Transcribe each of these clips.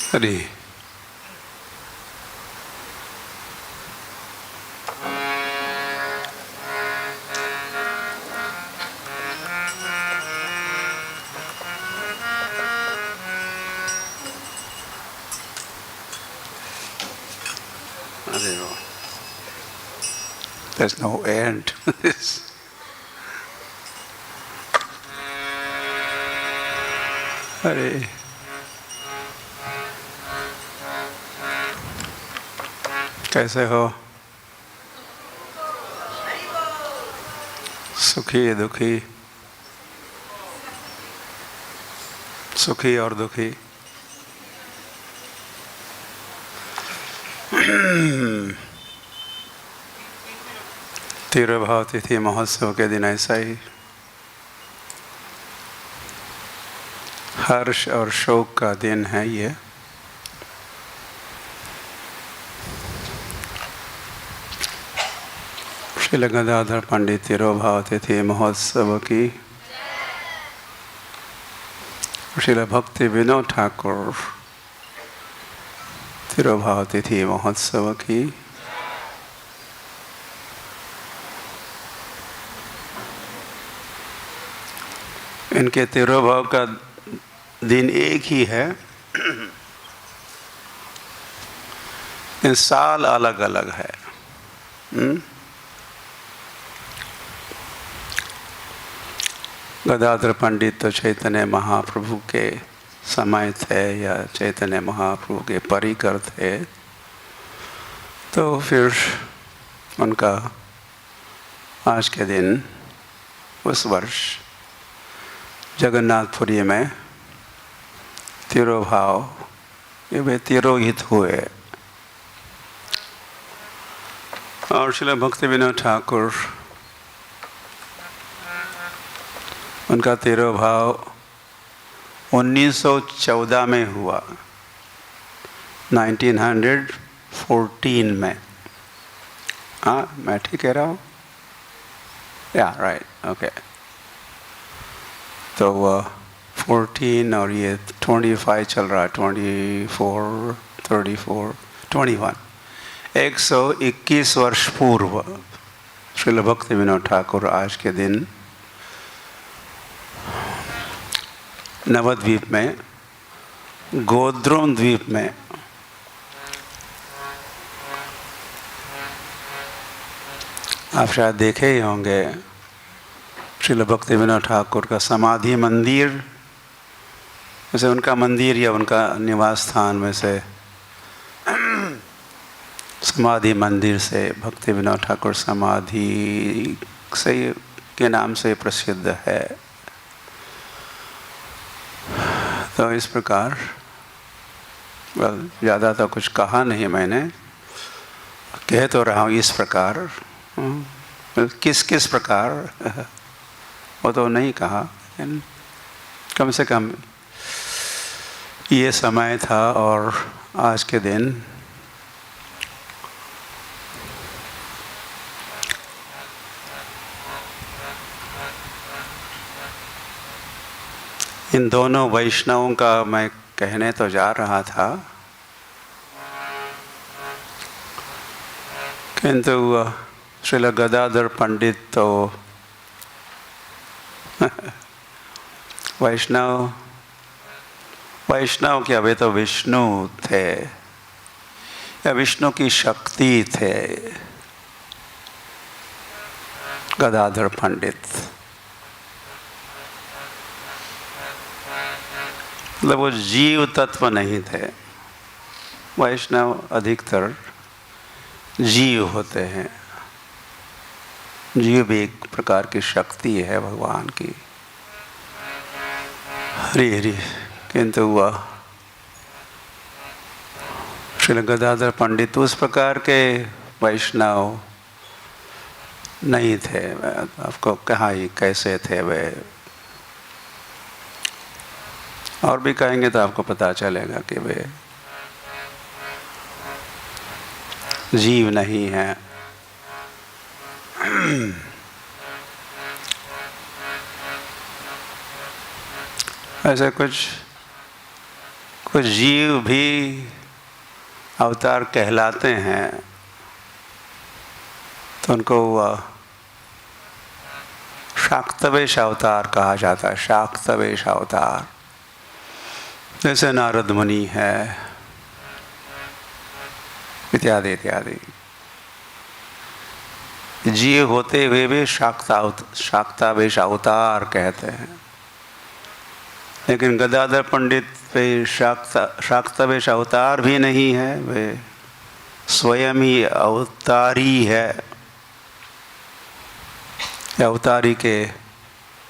Hari There's no end to this. Hare. कैसे हो? सुखी दुखी, सुखी और दुखी। तिरुभाव तिथि महोत्सव के दिन ऐसा ही हर्ष और शोक का दिन है ये। श्रील गदाधर पंडित तिरुभाव तिथि महोत्सव की, श्रील भक्ति विनोद ठाकुर तिरुभाव तिथि महोत्सव की, इनके तिरुभाव का दिन एक ही है, इन साल अलग अलग है। गदाधर पंडित तो चैतन्य महाप्रभु के समय थे या चैतन्य महाप्रभु के परिकर थे, तो फिर उनका आज के दिन उस वर्ष जगन्नाथपुरी में तिरुभाव ये वे तिरोहित हुए। और श्रील भक्ति विनोद ठाकुर उनका तिरुभाव 1914 में हुआ, 1914 में। हाँ, मैं ठीक कह रहा हूँ? या राइट, ओके। तो 14 और ये 25 चल रहा है, 24, 34, 21, 121 वर्ष पूर्व श्रील भक्ति विनोद ठाकुर आज के दिन नवद्वीप में, गोद्रोन द्वीप में आप शायद देखे ही होंगे, श्रील भक्ति विनोद ठाकुर का समाधि मंदिर, वैसे उनका मंदिर या उनका निवास स्थान में से समाधि मंदिर से भक्ति विनोद ठाकुर समाधि से के नाम से प्रसिद्ध है। तो इस प्रकार ज़्यादा तो कुछ कहा नहीं मैंने, कह तो रहा हूँ इस प्रकार, किस किस प्रकार वो तो नहीं कहा, कम से कम ये समय था और आज के दिन इन दोनों वैष्णवों का मैं कहने तो जा रहा था, किंतु श्रील गदाधर पंडित तो वैष्णव क्या, वे तो विष्णु थे या विष्णु की शक्ति थे गदाधर पंडित। मतलब वो जीव तत्व नहीं थे, वैष्णव अधिकतर जीव होते हैं। जीव भी एक प्रकार की शक्ति है भगवान की। हरि हरि। किंतु वह श्रील गदाधर पंडित उस प्रकार के वैष्णव नहीं थे। आपको कहाँ ही कैसे थे वे, और भी कहेंगे तो आपको पता चलेगा कि वे जीव नहीं हैं। ऐसे कुछ कुछ जीव भी अवतार कहलाते हैं तो उनको शाक्तवेश अवतार कहा जाता है। शाक्तवेश अवतार, जैसे नारद मुनि है इत्यादि इत्यादि। जीव होते हुए भी शाक्तावेश अवतार कहते हैं। लेकिन गदाधर पंडित पे शाक्तावेश अवतार भी नहीं है, वे स्वयं ही अवतारी है। अवतारी के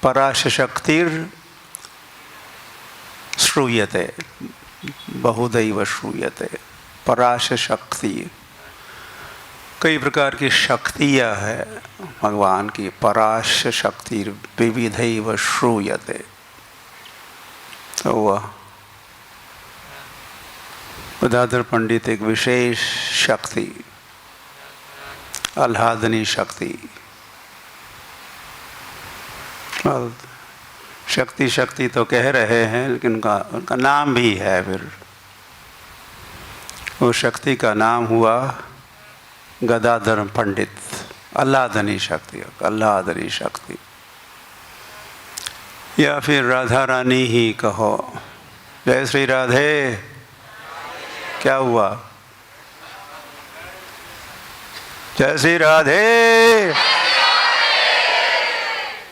पराशक्तिर श्रूयते, बहुदैव श्रूयते। पराशक्ति, कई प्रकार की शक्तियाँ है भगवान की। पराशक्ति विविधैव श्रूयते, तो वह गदाधर पंडित एक विशेष शक्ति, आह्लादनी शक्ति। शक्ति शक्ति तो कह रहे हैं, लेकिन उनका नाम भी है। फिर वो शक्ति का नाम हुआ गदाधर पंडित, आह्लादनी शक्ति, आह्लादनी शक्ति। या फिर राधा रानी ही कहो। जय श्री राधे। क्या हुआ? जय श्री राधे।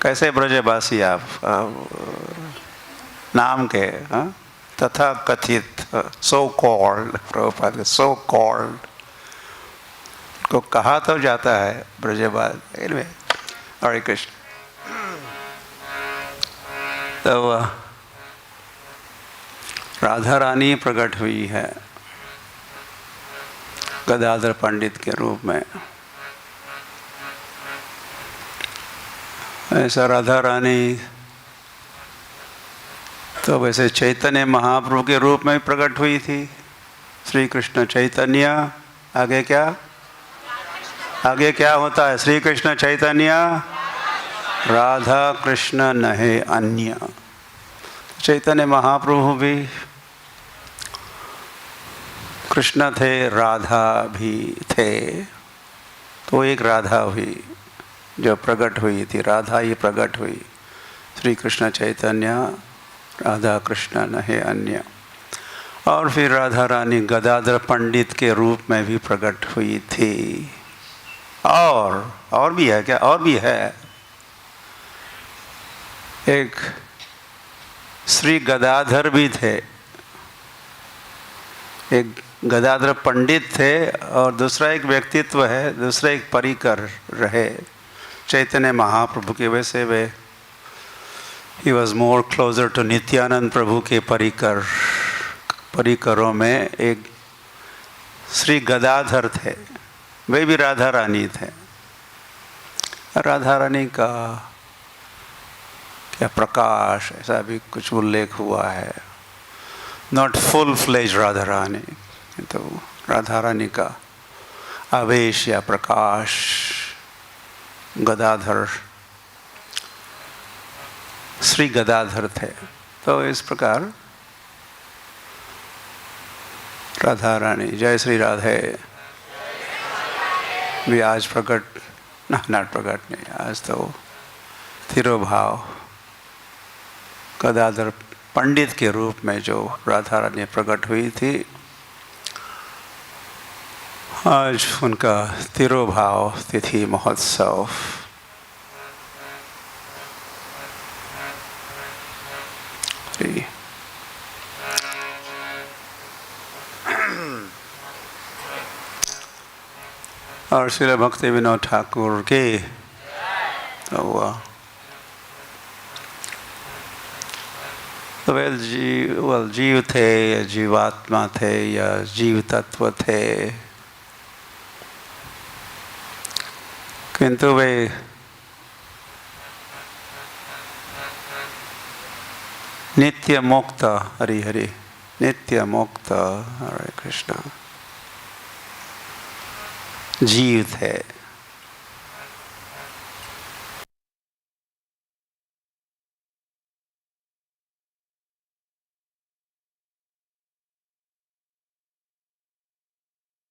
कैसे ब्रजवासी आप नाम के तथा कथित so called, Prabhupada so called को कहा तो जाता है ब्रजवासी। हरे कृष्ण। तो राधा रानी प्रकट हुई है गदाधर पंडित के रूप में। ऐसा राधा रानी तो वैसे चैतन्य महाप्रभु के रूप में प्रकट हुई थी। श्री कृष्ण चैतन्य, आगे क्या? आगे क्या होता है? श्री कृष्ण चैतन्य राधा कृष्ण नहीं अन्य। चैतन्य महाप्रभु भी कृष्ण थे, राधा भी थे, तो एक राधा हुई जो प्रकट हुई थी। राधा ही प्रकट हुई। श्री कृष्ण चैतन्य राधा कृष्ण नहीं अन्य। और फिर राधा रानी गदाधर पंडित के रूप में भी प्रकट हुई थी। और भी है क्या? और भी है। एक श्री गदाधर भी थे, एक गदाधर पंडित थे, और दूसरा एक व्यक्तित्व है, दूसरा एक परिकर रहे चैतन्य महाप्रभु के। वैसे वे he was more closer to Nityananda Prabhu के परिकरों में एक श्री गदाधर थे। वे भी राधा रानी थे। राधा रानी का क्या प्रकाश, ऐसा भी कुछ उल्लेख हुआ है। Not full fledge Radha Rani, तो राधा रानी का आवेश या प्रकाश गदाधर, श्री गदाधर थे। तो इस प्रकार राधा रानी, जय श्री राधे, भी आज प्रकट, नॉट प्रकट नहीं, आज तो तिरुभाव गदाधर पंडित के रूप में जो राधा रानी प्रकट हुई थी, आज उनका तिरुभाव तिथि महोत्सव। और श्री भक्ति विनोद ठाकुर के जीव थे या जीवात्मा थे या जीव तत्व थे, किंतु वे नित्य मुक्त, हरि हरि, नित्य मुक्त, हरे कृष्ण जीव थे।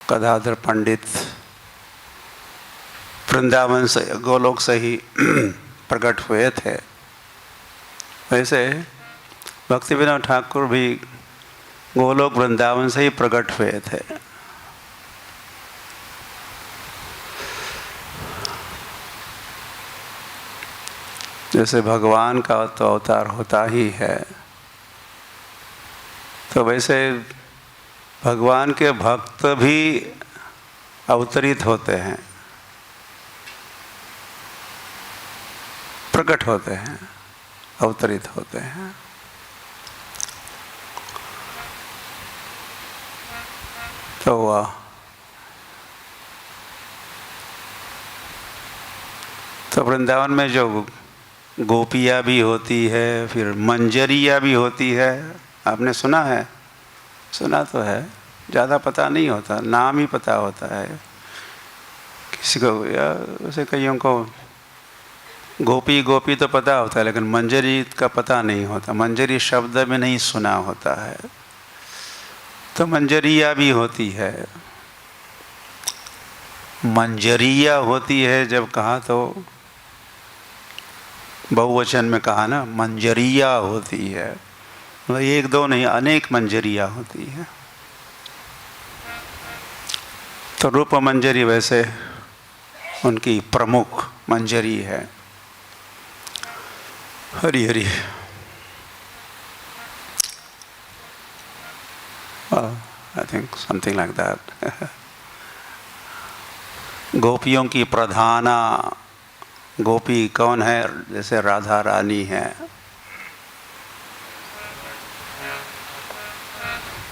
गदाधर पंडित वृंदावन से, गोलोक से ही प्रकट हुए थे, वैसे भक्तिविनोद ठाकुर भी गोलोक वृंदावन से ही प्रकट हुए थे। जैसे भगवान का तो अवतार होता ही है, तो वैसे भगवान के भक्त भी अवतरित होते हैं, प्रकट होते हैं, अवतरित होते हैं। तो वृंदावन में जो गोपियाँ भी होती है, फिर मंजरियाँ भी होती है, आपने सुना है? सुना तो है, ज़्यादा पता नहीं होता, नाम ही पता होता है किसी को, या वैसे कईयों को गोपी गोपी तो पता होता है, लेकिन मंजरी का पता नहीं होता, मंजरी शब्द में नहीं सुना होता है। तो मंजरिया भी होती है, मंजरिया होती है जब कहा तो बहुवचन में कहा ना, मंजरिया होती है, मतलब एक दो नहीं, अनेक मंजरिया होती है। तो रूप मंजरी वैसे उनकी प्रमुख मंजरी है। Hari Hari. I think something like that. गोपियों की प्रधाना गोपी कौन है? जैसे राधा रानी है।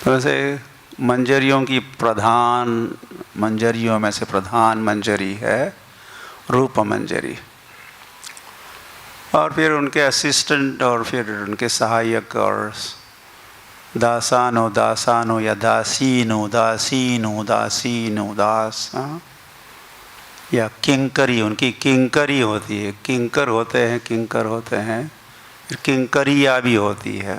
तो वैसे मंजरियों की प्रधान, मंजरियों में से प्रधान मंजरी है रूप मंजरी, और फिर उनके असिस्टेंट और फिर उनके सहायक और दासानो दासानो या दासीनो दासीनो दासीनो दास, या किंकरी, उनकी किंकरी होती है, किंकर होते हैं, किंकर होते हैं, फिर किंकरिया भी होती है।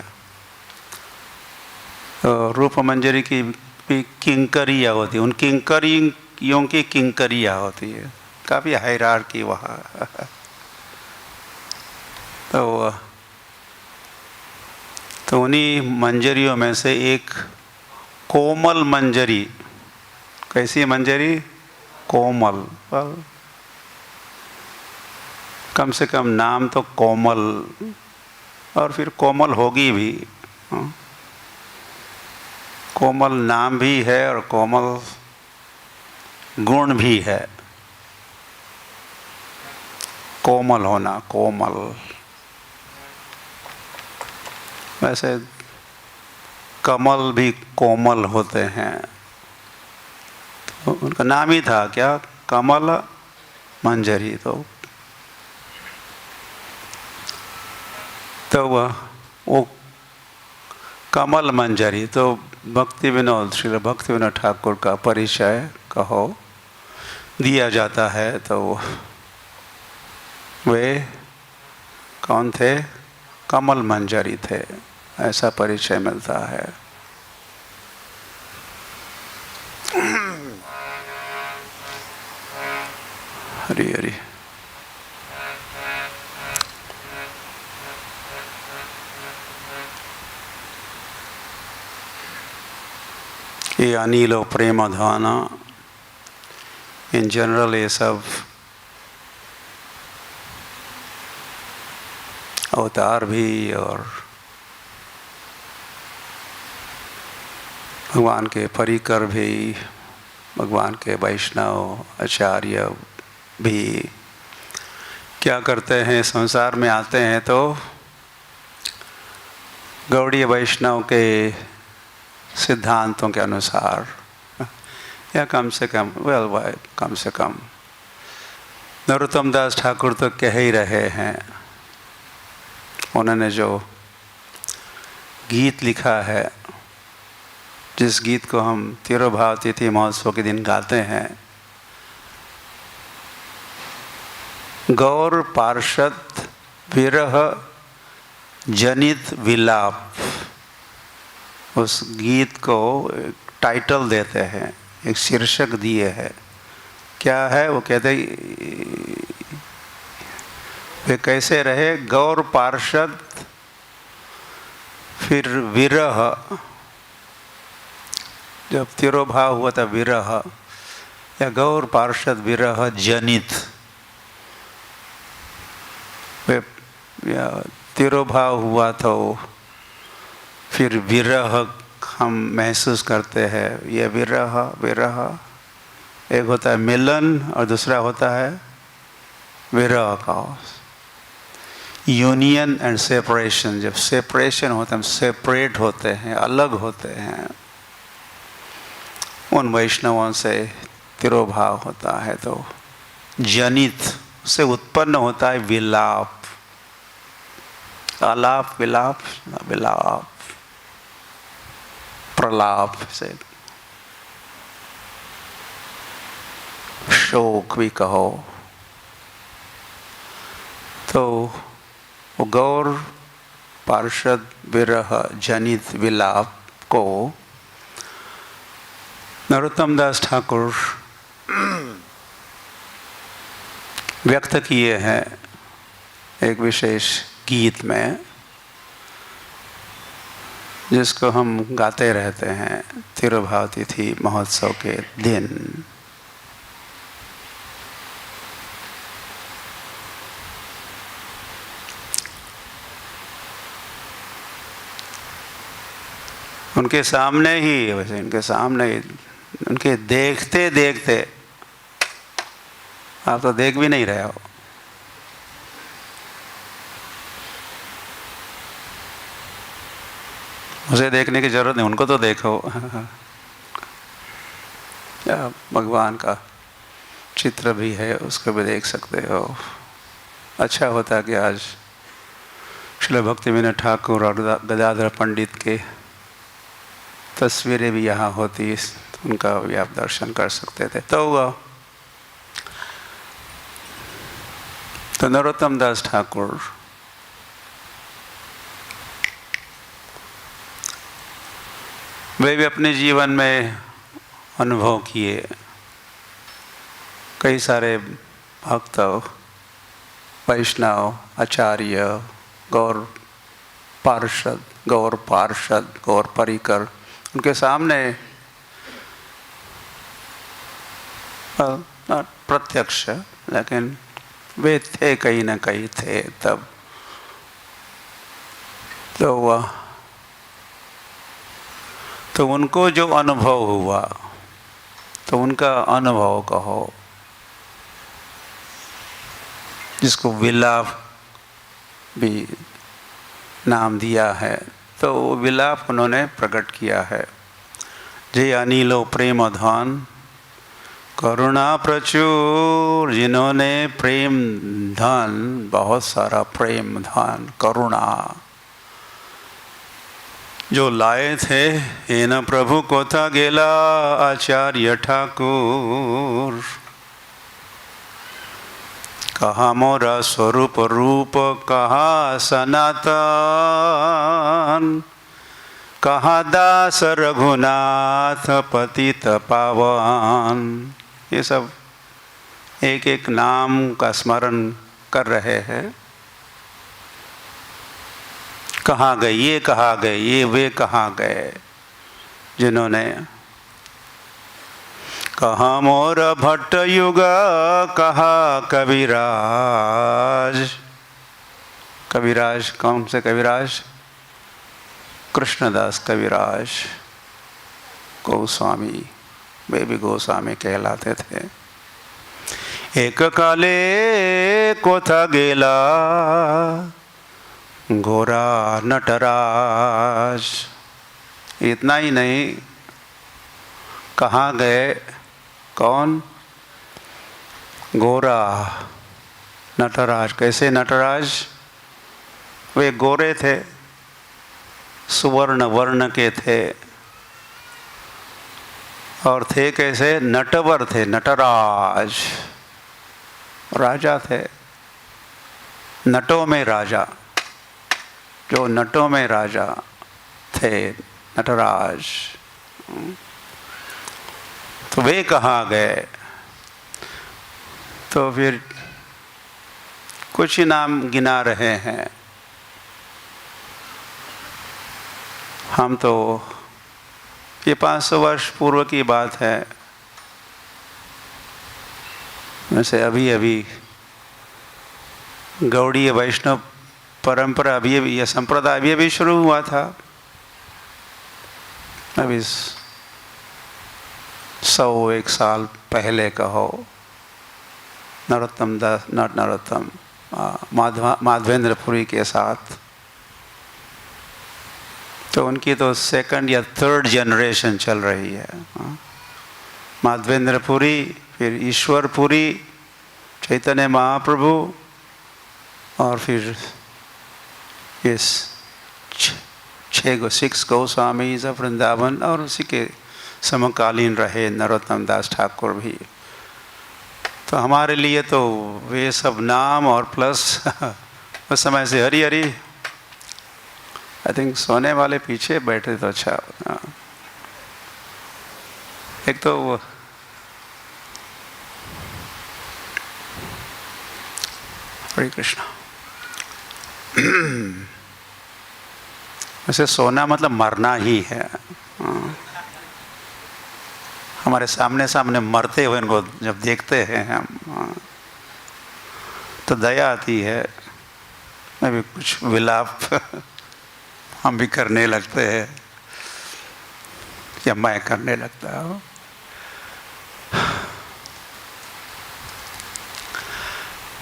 तो रूप मंजरी की भी किंकरिया होती है, उन किंकरियों की किंकरिया होती है, काफ़ी हायरार्की वहाँ। तो उन्हीं मंजरियों में से एक कोमल मंजरी। कैसी मंजरी? कोमल। कम से कम नाम तो कोमल, और फिर कोमल होगी भी। कोमल नाम भी है और कोमल गुण भी है। कोमल होना, कोमल। वैसे कमल भी कोमल होते हैं, तो उनका नाम ही था क्या? कमल मंजरी। तो वो कमल मंजरी, तो भक्ति विनोद, श्री भक्ति विनोद ठाकुर का परिचय कहो दिया जाता है, तो वे कौन थे? कमल मंजरी थे, ऐसा परिचय मिलता है। हरि हरि। ये अनिल और प्रेम धाना, इन जनरल ये सब अवतार भी और भगवान के परिकर भी, भगवान के वैष्णव आचार्य भी क्या करते हैं? संसार में आते हैं तो गौड़ीय वैष्णव के सिद्धांतों के अनुसार, या कम से कम कम से कम नरोत्तम दास ठाकुर तो कह ही रहे हैं। उन्होंने जो गीत लिखा है, जिस गीत को हम तिरुभाव तिथि महोत्सव के दिन गाते हैं, गौर पार्षद विरह जनित विलाप, उस गीत को टाइटल देते हैं, एक शीर्षक दिए है। क्या है वो? कहते वे कैसे रहे? गौर पार्षद, फिर विरह, जब तिरोभाव हुआ था विरह, या गौर पार्षद विरह जनित, वे या तिरोभाव हुआ तो फिर विरह हम महसूस करते हैं। ये विरह विरह, एक होता है मिलन और दूसरा होता है विरह का यूनियन एंड सेपरेशन। जब सेपरेशन होता है, हम सेपरेट होते हैं, अलग होते हैं, उन वैष्णवों से तिरोभाव होता है तो जनित से उत्पन्न होता है विलाप, आलाप, विलाप, विलाप, प्रलाप से शोक भी कहो। तो वो गौर पार्षद विरह जनित विलाप को नरोत्तम दास ठाकुर व्यक्त किए हैं एक विशेष गीत में, जिसको हम गाते रहते हैं तिरुभाव तिथि महोत्सव के दिन। उनके सामने ही, वैसे उनके सामने ही, उनके देखते देखते, आप तो देख भी नहीं रहे हो, मुझे देखने की जरूरत नहीं, उनको तो देखो। या भगवान का चित्र भी है, उसको भी देख सकते हो। अच्छा होता कि आज श्रील भक्तिविनोद ठाकुर और गदाधर पंडित के तस्वीरें भी यहाँ होती, उनका भी आप दर्शन कर सकते थे। तो नरोत्तम दास ठाकुर वे भी अपने जीवन में अनुभव किए। कई सारे भक्त, वैष्णव, आचार्य, गौर पार्षद, गौर परिकर उनके सामने प्रत्यक्ष, लेकिन वे थे, कहीं ना कहीं थे तब। तो उनको जो अनुभव हुआ, तो उनका अनुभव कहो, जिसको विलाप भी नाम दिया है, तो वो विलाप उन्होंने प्रकट किया है। जे अनिलो प्रेम धन करुणा प्रचुर, जिन्होंने प्रेम धन, बहुत सारा प्रेम धन, करुणा जो लाए थे, हे न प्रभु कोथा गेला आचार्य ठाकुर। कहा मोरा स्वरूप रूप, कहा सनातन, कहा दास रघुनाथ पतित पावन। ये सब एक एक नाम का स्मरण कर रहे हैं। कहाँ गए ये, कहाँ गए ये, वे कहाँ गए जिन्होंने कहा मोर भट्ट युग, कहा कविराज। कविराज कौन से कविराज? कृष्णदास कविराज गोस्वामी, वे भी गोस्वामी कहलाते थे। एक काले कोथा गेला गोरा नटराज। इतना ही नहीं, कहाँ गए? कौन? गोरा नटराज। कैसे नटराज? वे गोरे थे, सुवर्ण वर्ण के थे, और थे कैसे? नटवर थे, नटराज, राजा थे, नटों में राजा, जो नटों में राजा थे, नटराज। तो वे कहाँ गए? तो फिर कुछ ही नाम गिना रहे हैं। हम तो ये 500 वर्ष पूर्व की बात है। वैसे अभी अभी गौड़ीय वैष्णव परंपरा अभी अभी, यह संप्रदाय अभी अभी शुरू हुआ था। अभी 101 साल पहले कहो, नरोत्तम दास, नॉट नरोत्तम, माधवेंद्रपुरी के साथ। तो उनकी तो सेकंड या थर्ड जनरेशन चल रही है। माधवेंद्रपुरी, फिर ईश्वरपुरी, चैतन्य महाप्रभु, और फिर इस 6 गोस्वामी ऑफ वृंदावन, और उसी के समकालीन रहे नरोत्तम दास ठाकुर भी। तो हमारे लिए तो वे सब नाम और प्लस उस समय से हरी हरी। आई थिंक सोने वाले पीछे बैठे तो अच्छा। एक तो हरे कृष्णा। वैसे सोना मतलब मरना ही है। हमारे सामने सामने मरते हुए इनको जब देखते हैं हम, तो दया आती है। मैं भी कुछ विलाप हम भी करने लगते हैं, या मैं करने लगता हूँ।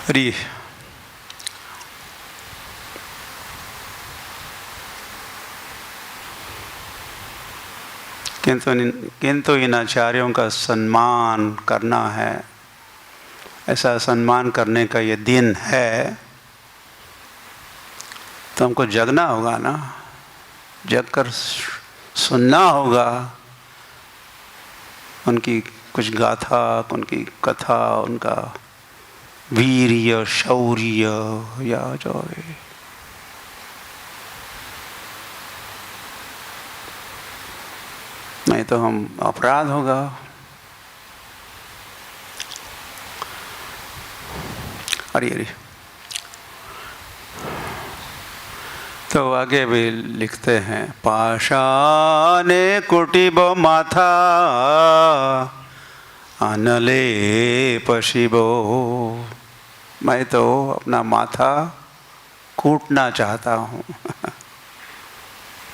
अरे किंतु इन आचार्यों का सम्मान करना है। ऐसा सम्मान करने का ये दिन है, तो हमको जगना होगा ना, जग कर सुनना होगा उनकी कुछ गाथा, उनकी कथा, उनका वीर्य शौर्य, या जो नहीं तो हम अपराध होगा। अरे अरे, तो आगे भी लिखते हैं, पाषाणे कुटिब माथा अनले पशिबो। मैं तो अपना माथा कूटना चाहता हूँ।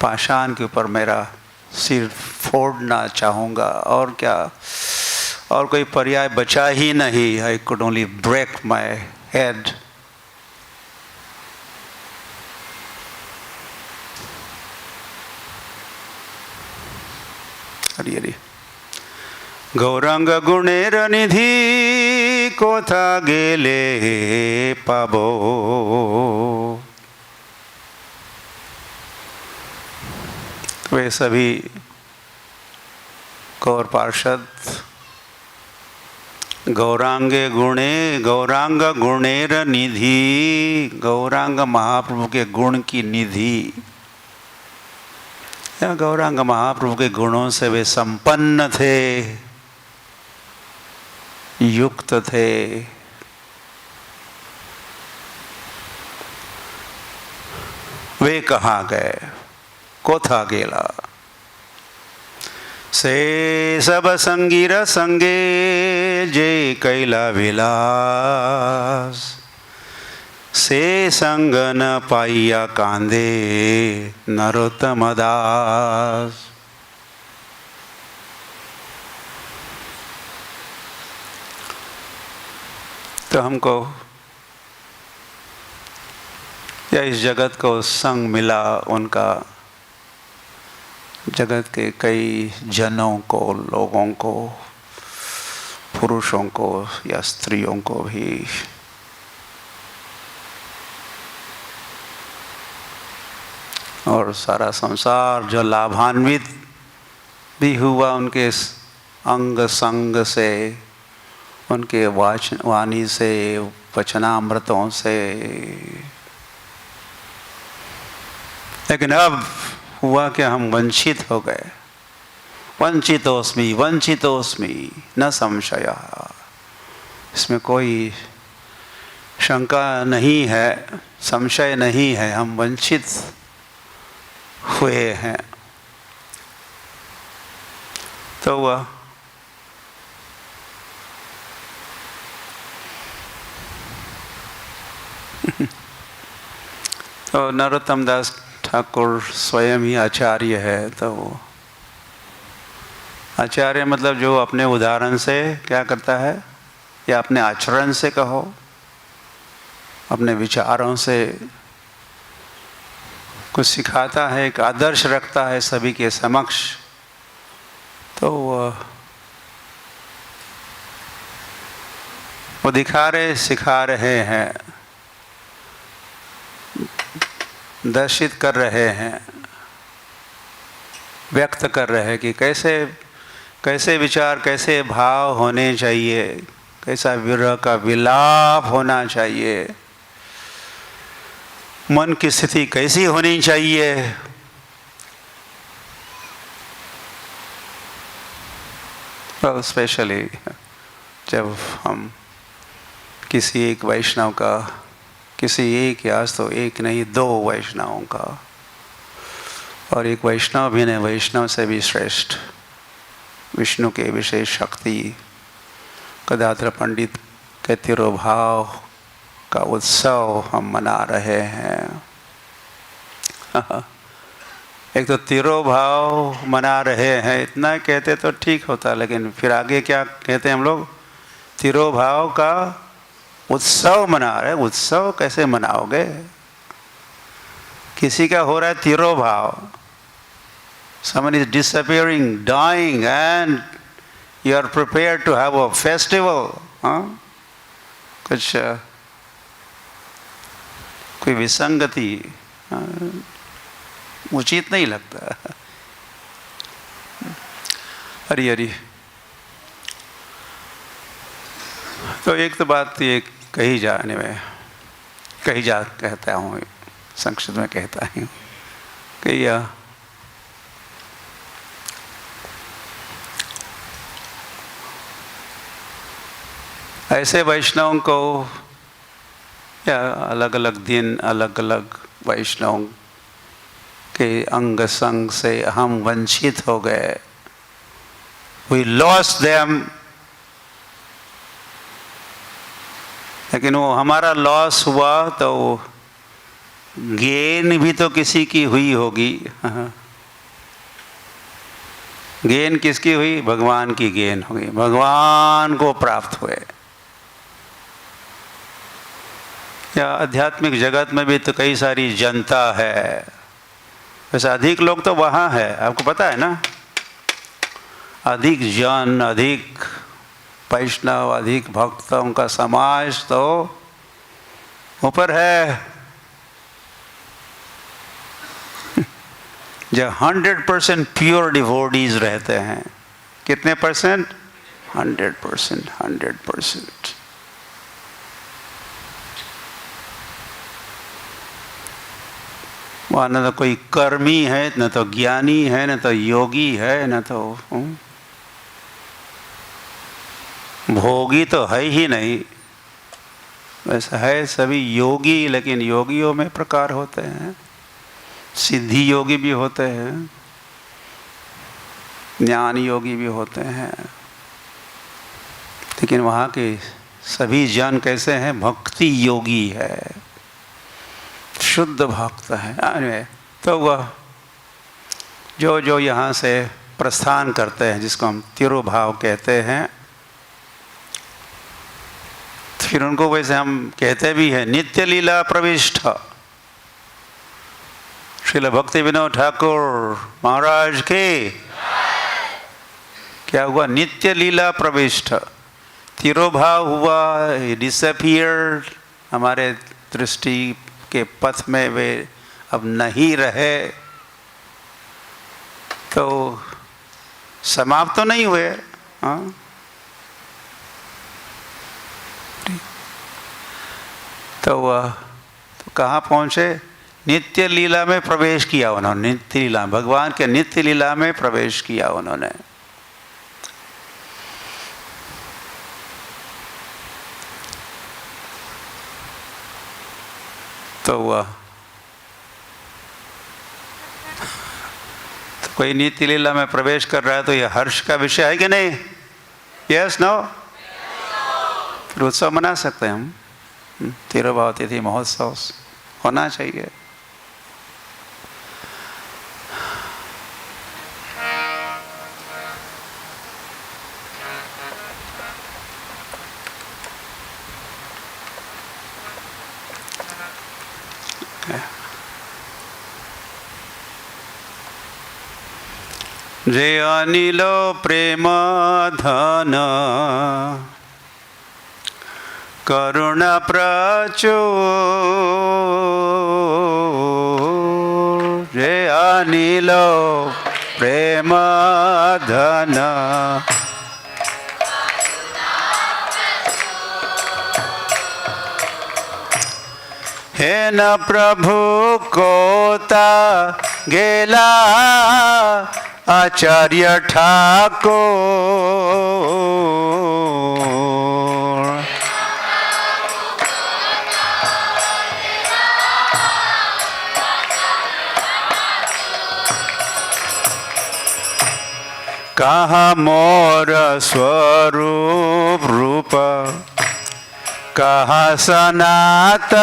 पाषाण के ऊपर मेरा सिर फोड़ना चाहूँगा, और क्या, और कोई पर्याय बचा ही नहीं। I could only break my head. Hari Hari. Gauranga गुणेर निधि कोथा गेले पाबो। वे सभी गौर पार्षद गौरांगे गुणे, गौरांग गुणेर निधि, गौरांग महाप्रभु के गुण की निधि, या गौरांग महाप्रभु के गुणों से वे संपन्न थे, युक्त थे। वे कहाँ गए? कोथा गेला। से सब संगीर संगे जे कैला विलास, से संग न पाइया कांदे नरोत्तम दास। तो हमको या इस जगत को संग मिला उनका, जगत के कई जनों को, लोगों को, पुरुषों को या स्त्रियों को भी। और सारा संसार जो लाभान्वित भी हुआ उनके अंग संग से, उनके वाणी से, वचनामृतों से। लेकिन अब हुआ कि हम वंचित हो गए वंचितोस्मि वंचितोस्मि न संशय। इसमें कोई शंका नहीं है, संशय नहीं है, हम वंचित हुए हैं। तो वह तो नरोत्तम दास ठाकुर स्वयं ही आचार्य है। तो आचार्य मतलब जो अपने उदाहरण से क्या करता है, या अपने आचरण से कहो, अपने विचारों से कुछ सिखाता है, एक आदर्श रखता है सभी के समक्ष। तो वो दिखा रहे सिखा रहे हैं, दर्शित कर रहे हैं, व्यक्त कर रहे हैं कि कैसे कैसे विचार, कैसे भाव होने चाहिए, कैसा विरह का विलाप होना चाहिए, मन की स्थिति कैसी होनी चाहिए। तो स्पेशली जब हम किसी एक वैष्णव का, किसी एक या तो एक नहीं दो वैष्णवों का, और एक वैष्णव भी नहीं, वैष्णव से भी श्रेष्ठ विष्णु के विशेष शक्ति गदाधर पंडित के तिरोभाव का उत्सव हम मना रहे हैं। एक तो तिरोभाव मना रहे हैं, इतना कहते तो ठीक होता, लेकिन फिर आगे क्या कहते हैं हम लोग, तिरोभाव का उत्सव मना रहे। उत्सव कैसे मनाओगे, किसी का हो रहा है तिरोभाव, someone is disappearing, dying, and you are prepared to have a festival, कुछ कोई विसंगति उचित नहीं लगता। हरी हरी। तो एक तो बात ये कही जाने में, कहता हूँ, संक्षिप्त में कहता हूँ कि ऐसे वैष्णवों को, या अलग अलग दिन अलग अलग वैष्णव के अंग संग से हम वंचित हो गए, we lost them। लेकिन वो हमारा लॉस हुआ तो गेन भी तो किसी की हुई होगी। गेन किसकी हुई, भगवान की गेन हुई, भगवान को प्राप्त हुए। या आध्यात्मिक जगत में भी तो कई सारी जनता है, वैसे अधिक लोग तो वहाँ है, आपको पता है ना, अधिक जन, अधिक वैष्णव, अधिक भक्तों का समाज तो ऊपर है। जो 100% प्योर डिवोटीज रहते हैं, कितने परसेंट, 100%, 100%। वहाँ न तो कोई कर्मी है, न तो ज्ञानी है, न तो योगी है, न तो भोगी तो है ही नहीं। वैसा है सभी योगी, लेकिन योगियों में प्रकार होते हैं, सिद्धि योगी भी होते हैं, ज्ञान योगी भी होते हैं, लेकिन वहाँ के सभी जन कैसे हैं, भक्ति योगी है, शुद्ध भक्त है। तो वह जो यहाँ से प्रस्थान करते हैं, जिसको हम तिरुभाव कहते हैं, फिर उनको वैसे हम कहते भी हैं नित्य लीला प्रविष्ट। श्रील भक्ति विनोद ठाकुर महाराज के क्या हुआ, नित्य लीला प्रविष्ट, तिरोभाव हुआ, डिसअपियर, हमारे दृष्टि के पथ में वे अब नहीं रहे, तो समाप्त तो नहीं हुए। हाँ, तो वह तो कहाँ पहुँचे, नित्य लीला में प्रवेश किया उन्होंने, नित्य लीला, भगवान के नित्य लीला में प्रवेश किया उन्होंने। तो वह तो कोई नित्य लीला में प्रवेश कर रहा है तो यह हर्ष का विषय है कि नहीं? Yes no? फिर उत्सव मना सकते हैं हम। तिरुभाव तिथि महोत्सव होना चाहिए। जे अनिल प्रेम धन करुणा प्रचुर, जे अनिल प्रेम धन हे न प्रभु कोता गेला आचार्य ठाकुर। कहाँ मोर स्वरूप रूप, कहाँ सनातन,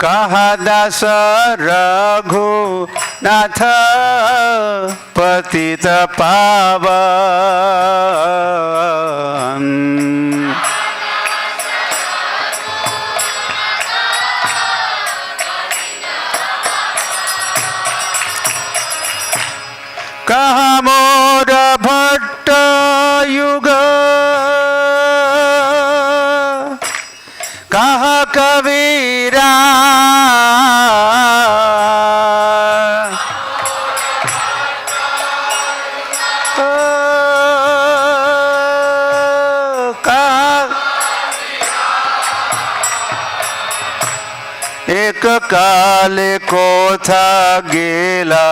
कहाँ दास रघुनाथ पतित पावन। कहाँ मोर भट्ट युग, कहाँ कबीरा, एक काले को था गेला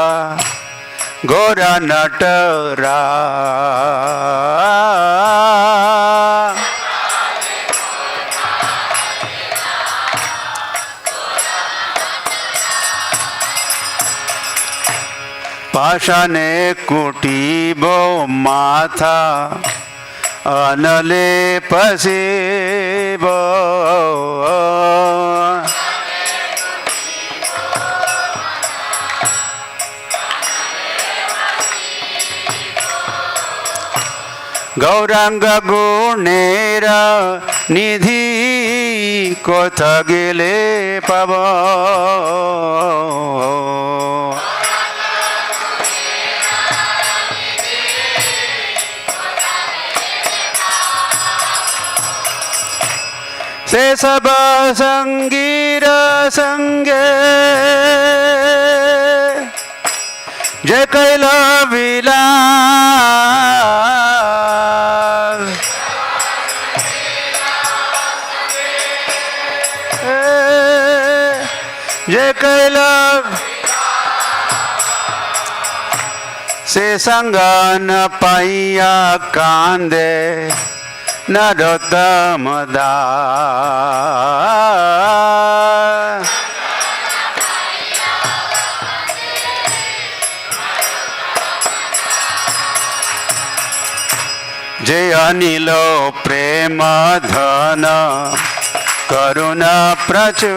गोरा नटरा। पाषाणे कुटीबो माथा अनले पसेबो, गौरांग गुणेर निधि कोथ गेले पाब। से सब संगीर संगे जय कैल विलास, जय कैल से संगन पाइया कांदे नरोत्तम दास। जे अनिल प्रेम धन करुणा प्रचुर,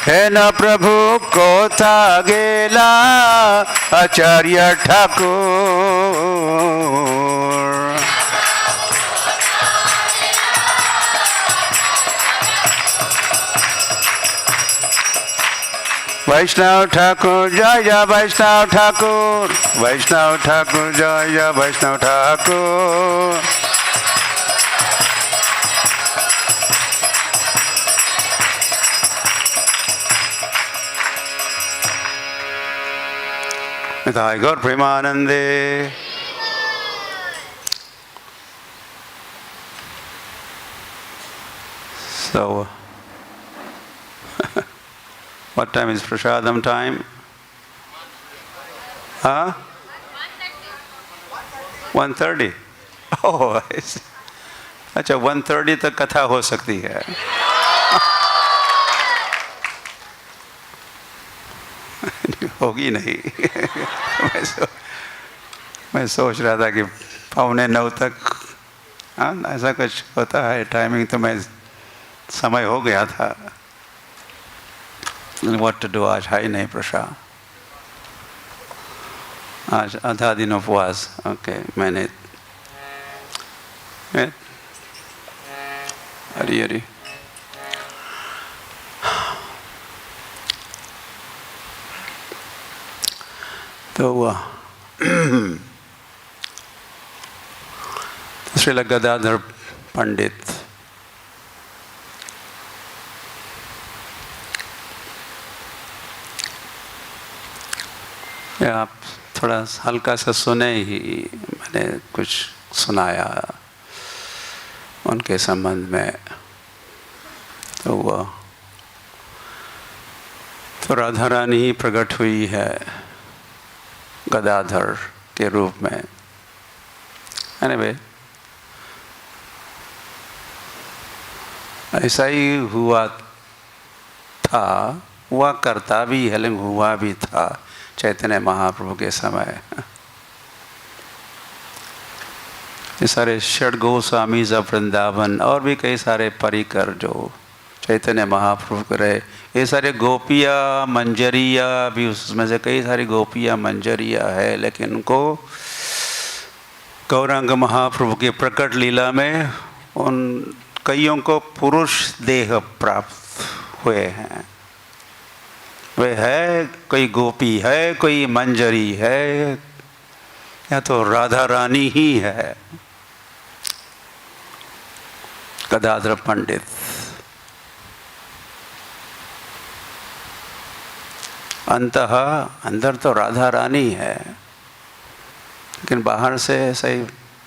हे न प्रभु कोथा गेला आचार्य ठाकुर। वैष्णव ठाकुर जय जय वैष्णव ठाकुर, वैष्णव ठाकुर जय जय वैष्णव ठाकुर। निताय गौर प्रेमानंदे। So, what time is prasadam time? Huh? 1:30. Oh, अच्छा 1:30 तक कथा हो सकती है। होगी नहीं। मैं सोच रहा था कि 8:45 तक, हाँ ऐसा कुछ होता है टाइमिंग, तो मैं समय हो गया था। What to do, आज है ही नहीं प्रसाद, आज आधा दिन उपवास। ओके, मैंने हरी हरी। तो हुआ श्रील गदाधर पंडित आप थोड़ा हल्का सा सुने ही, मैंने कुछ सुनाया उनके संबंध में। तो वह तो राधा रानी ही प्रकट हुई है गदाधर के रूप में। anyway, ऐसा ही हुआ था, हुआ करता भी है, लेकिन हुआ भी था चैतन्य महाप्रभु के समय। ये सारे षड गोस्वामी ऑफ वृंदावन और भी कई सारे परिकर जो चैतन्य महाप्रभु के रहे, ये सारे गोपिया मंजरिया भी, उसमें से कई सारी गोपिया मंजरिया है, लेकिन उनको गौरांग महाप्रभु के प्रकट लीला में उन कईयों को पुरुष देह प्राप्त हुए हैं। वे है, कोई गोपी है, कोई मंजरी है, या तो राधा रानी ही है। गदाधर पंडित अंदर तो राधा रानी है, लेकिन बाहर से ऐसे ही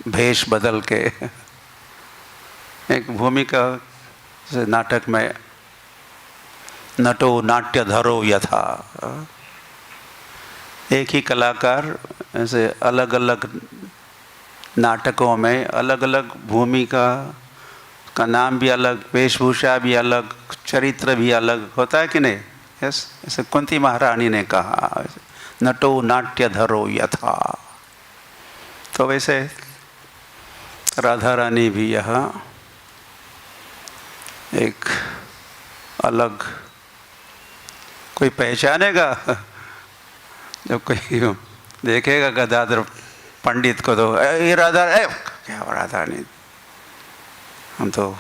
भेष बदल के एक भूमिका, नाटक में नटो नाट्य धरो यथा, एक ही कलाकार ऐसे अलग अलग नाटकों में अलग अलग भूमिका का नाम भी अलग, वेशभूषा भी अलग, चरित्र भी अलग होता है कि नहीं? यस, ऐसे कुंती महारानी ने कहा नटो नाट्य धरो यथा। तो वैसे राधा रानी भी यहाँ एक अलग, कोई पहचानेगा जब कोई देखेगा गदाधर पंडित को, तो ये राधा, क्या राधा रानी, हम तो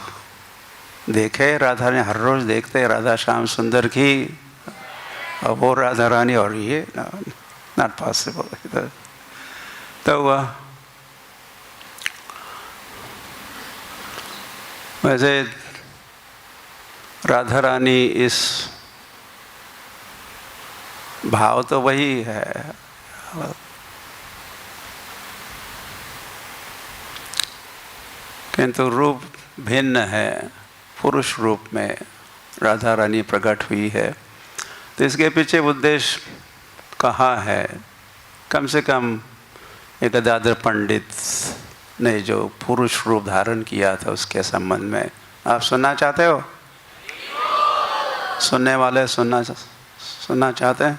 देखे राधा रानी, हर रोज देखते राधा श्याम सुंदर की, और वो राधा रानी और ये नॉट पॉसिबल। तो वह वैसे राधा रानी इस भाव तो वही है, किंतु रूप भिन्न है। पुरुष रूप में राधा रानी प्रकट हुई है, तो इसके पीछे उद्देश्य कहाँ है? कम से कम एक गदाधर पंडित ने जो पुरुष रूप धारण किया था उसके संबंध में आप सुनना चाहते हो? सुनने वाले सुनना चाहते हैं?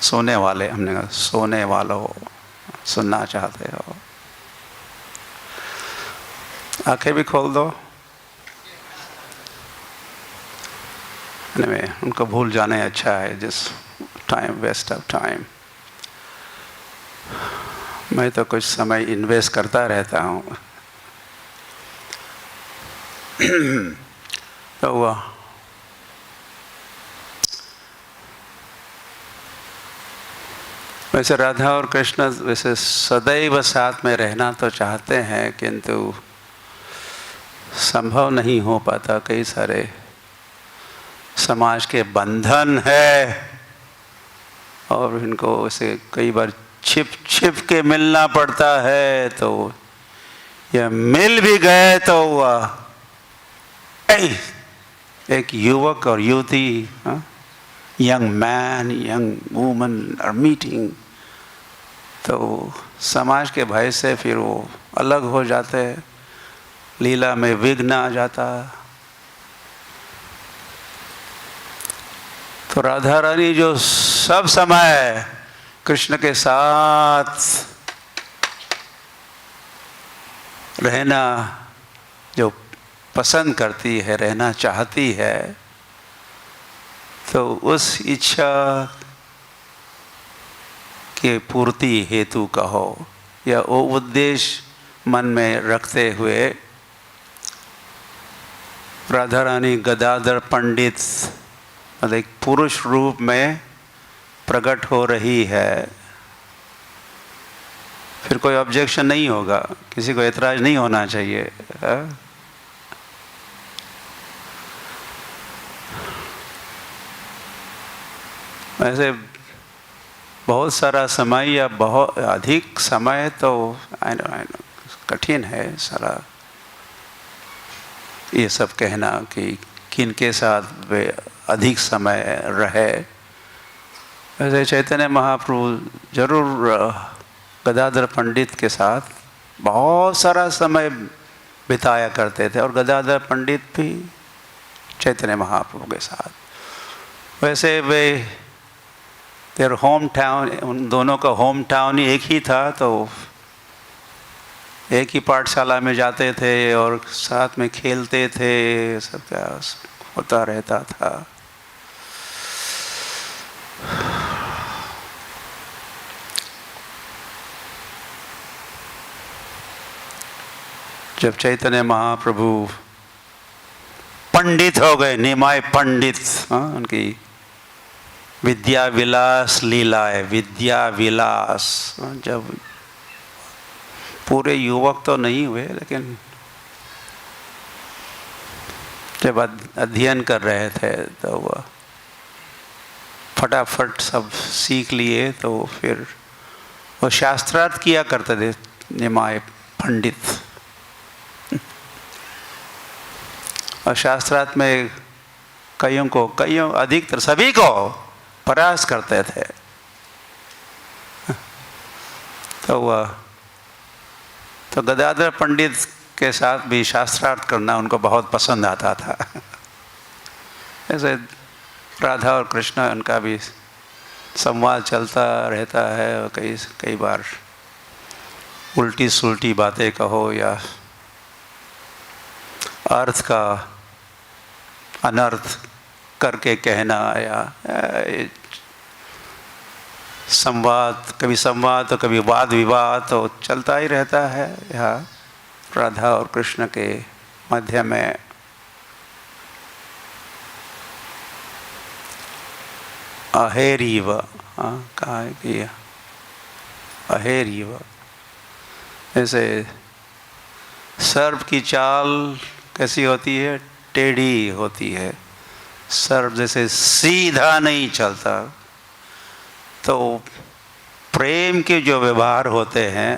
सोने वाले, हमने कहा सोने वालों सुनना चाहते हो? आंखें भी खोल दो। anyway, उनको भूल जाने अच्छा है, जिस टाइम वेस्ट ऑफ टाइम। मैं तो कुछ समय इन्वेस्ट करता रहता हूँ। तो वह वैसे राधा और कृष्ण वैसे सदैव साथ में रहना तो चाहते हैं, किंतु संभव नहीं हो पाता। कई सारे समाज के बंधन है और इनको उसे कई बार छिप छिप के मिलना पड़ता है, तो या मिल भी गए तो एक युवक और युवती, young man young woman are meeting, तो समाज के भय से फिर वो अलग हो जाते हैं, लीला में विघ्न आ जाता। तो राधा रानी जो सब समय कृष्ण के साथ रहना जो पसंद करती है, रहना चाहती है, तो उस इच्छा के पूर्ति हेतु कहो या वो उद्देश्य मन में रखते हुए राधा रानी गदाधर पंडित मतलब एक पुरुष रूप में प्रकट हो रही है। फिर कोई ऑब्जेक्शन नहीं होगा, किसी को ऐतराज नहीं होना चाहिए। वैसे बहुत सारा समय या बहुत अधिक समय तो आई नो कठिन है सारा ये सब कहना कि किनके साथ वे अधिक समय रहे। वैसे चैतन्य महाप्रभु जरूर गदाधर पंडित के साथ बहुत सारा समय बिताया करते थे और गदाधर पंडित भी चैतन्य महाप्रभु के साथ। वैसे वे तेरे होम टाउन, उन दोनों का होम टाउन ही एक ही था, तो एक ही पाठशाला में जाते थे और साथ में खेलते थे, सब क्या होता रहता था। जब चैतन्य महाप्रभु पंडित हो गए, निमाय पंडित, उनकी विद्या विलास लीला है, विद्या विलास, जब पूरे युवक तो नहीं हुए लेकिन जब अध्ययन कर रहे थे तो वह फटाफट सब सीख लिए, तो फिर वो शास्त्रार्थ किया करते थे निमाय पंडित। और शास्त्रार्थ में कईयों अधिकतर सभी को प्रयास करते थे। तो गदाधर पंडित के साथ भी शास्त्रार्थ करना उनको बहुत पसंद आता था। ऐसे राधा और कृष्ण उनका भी संवाद चलता रहता है और कई बार उल्टी सुल्टी बातें कहो या अर्थ का अनर्थ करके कहना या संवाद, कभी संवाद तो कभी वाद विवाद तो चलता ही रहता है यहाँ राधा और कृष्ण के मध्य में। अहेरीव, कहा है कि अहेरीव, जैसे सर्प की चाल कैसी होती है, टेढ़ी होती है। सर्प जैसे सीधा नहीं चलता, तो प्रेम के जो व्यवहार होते हैं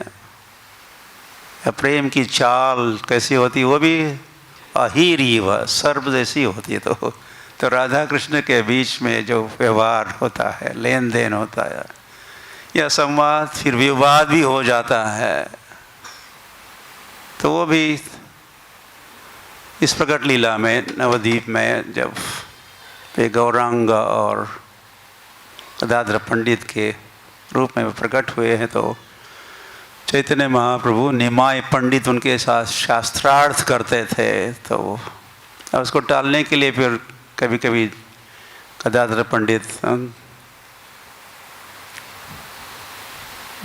या प्रेम की चाल कैसी होती है, वो भी अहीरीव, सर्प जैसी होती है। तो राधा कृष्ण के बीच में जो व्यवहार होता है, लेन देन होता है या संवाद, फिर विवाद भी हो जाता है, तो वो भी इस प्रकट लीला में नवद्वीप में जब वे गौरांग और गदाधर पंडित के रूप में प्रकट हुए हैं, तो चैतन्य महाप्रभु निमाय पंडित उनके साथ शास्त्रार्थ करते थे। तो उसको टालने के लिए फिर कभी कभी गदाधर पंडित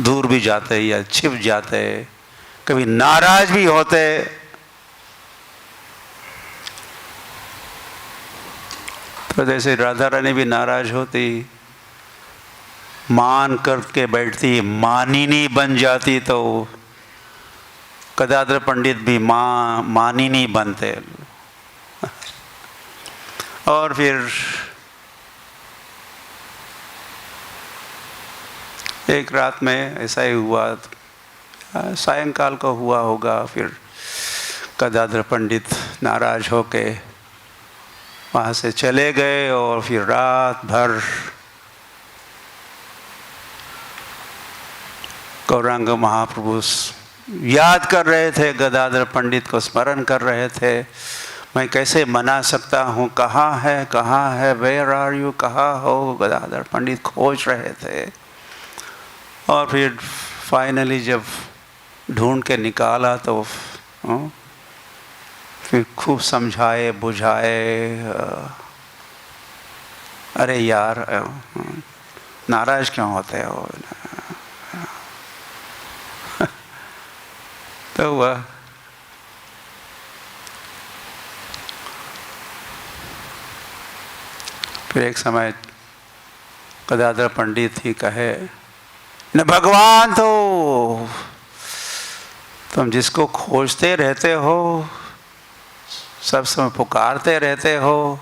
दूर भी जाते या छिप जाते, कभी नाराज भी होते। तो जैसे राधा रानी भी नाराज होती, मान करके बैठती, मानिनी बन जाती, तो गदाधर पंडित भी मानिनी बनते। और फिर एक रात में ऐसा ही हुआ, सायंकाल को हुआ होगा, फिर गदाधर पंडित नाराज होके वहाँ से चले गए और फिर रात भर गौरांग महाप्रभु याद कर रहे थे, गदाधर पंडित को स्मरण कर रहे थे। मैं कैसे मना सकता हूँ, कहाँ है, वेयर आर यू, कहाँ हो, गदाधर पंडित खोज रहे थे। और फिर फाइनली जब ढूंढ के निकाला तो फिर खूब समझाए बुझाए, अरे यार नाराज क्यों होते हो। तो वह फिर एक समय गदाधर पंडित ही कहे, न भगवान तो तुम जिसको खोजते रहते हो, सब समय पुकारते रहते हो,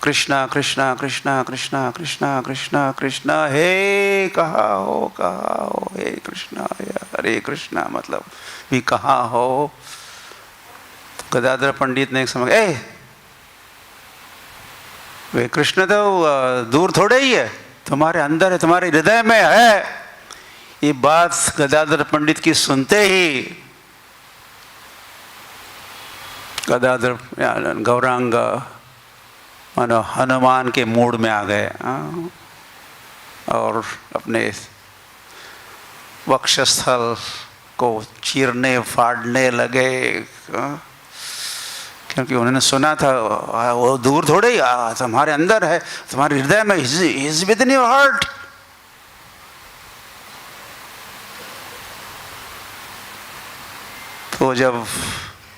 कृष्णा कृष्णा कृष्णा कृष्णा कृष्णा कृष्णा कृष्णा, हे कहाँ हो, हे कृष्णा, हरे कृष्णा, मतलब भी कहाँ हो। तो गदाधर पंडित ने एक समय, वे कृष्ण तो दूर थोड़े ही है, तुम्हारे अंदर है, तुम्हारे हृदय में है। ये बात गदाधर पंडित की सुनते ही गदाधर गौरांग मानो हनुमान के मूड में आ गए और अपने वक्षस्थल को चीरने फाड़ने लगे, क्योंकि उन्होंने सुना था वो दूर थोड़े ही, तुम्हारे अंदर है, तुम्हारे हृदय में, is with in your heart. तो जब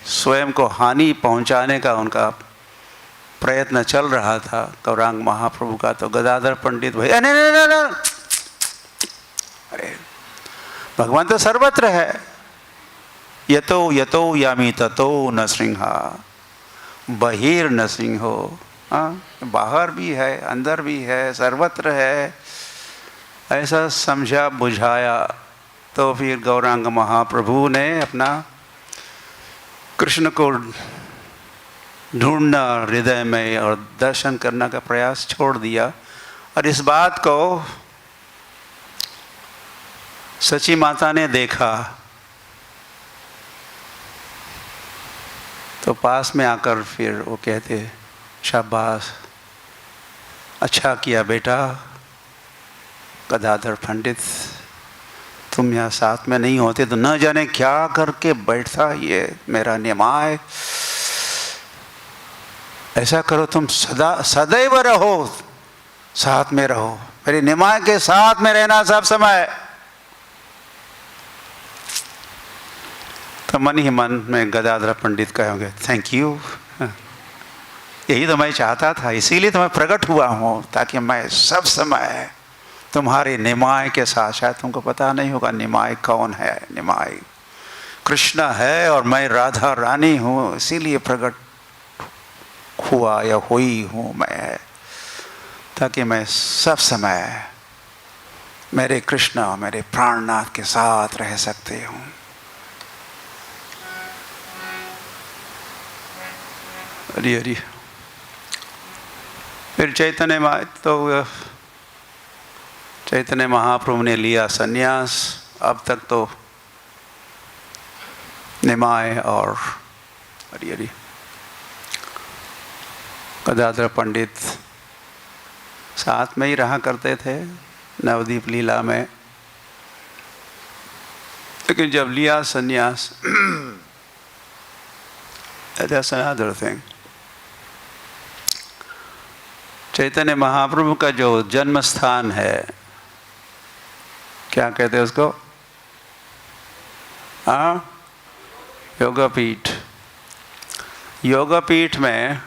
स्वयं को हानि पहुंचाने का उनका प्रयत्न चल रहा था गौरांग महाप्रभु का, तो गदाधर पंडित भाई, नहीं, अरे भगवान तो सर्वत्र है, यतो यतो यामी ततो न सिंहा बहिर न सिंहो, बाहर भी है, अंदर भी है, सर्वत्र है, ऐसा समझा बुझाया। तो फिर गौरांग महाप्रभु ने अपना कृष्ण को ढूंढना हृदय में और दर्शन करने का प्रयास छोड़ दिया। और इस बात को सची माता ने देखा तो पास में आकर फिर वो कहते, शाबाश, अच्छा किया बेटा गदाधर पंडित, तुम यहाँ साथ में नहीं होते तो न जाने क्या करके बैठता ये मेरा निमाय। ऐसा करो, तुम सदैव रहो, साथ में रहो, मेरे निमाय के साथ में रहना सब समय। तो मन ही मन में गदाधर पंडित कहोगे, थैंक यू, यही तो मैं चाहता था, इसीलिए तो मैं प्रकट हुआ हूँ, ताकि मैं सब समय तुम्हारे निमाय के साथ। शायद तुमको पता नहीं होगा निमाय कौन है। निमाय कृष्ण है और मैं राधा रानी हूँ, इसीलिए प्रकट हुआ या हुई हूँ मैं, ताकि मैं सब समय मेरे कृष्ण, मेरे प्राणनाथ के साथ रह सकते हूँ। हरि हरि। फिर चैतन्य महाप्रभु ने लिया संन्यास। अब तक तो निमाय और हरि हरि गदाधर पंडित साथ में ही रहा करते थे नवदीप लीला में। लेकिन जब लिया संन्यास, that's another thing। Chaitanya Mahaprabhu का जो जन्म स्थान है, क्या कहते हैं उसको, योगपीठ। योगपीठ में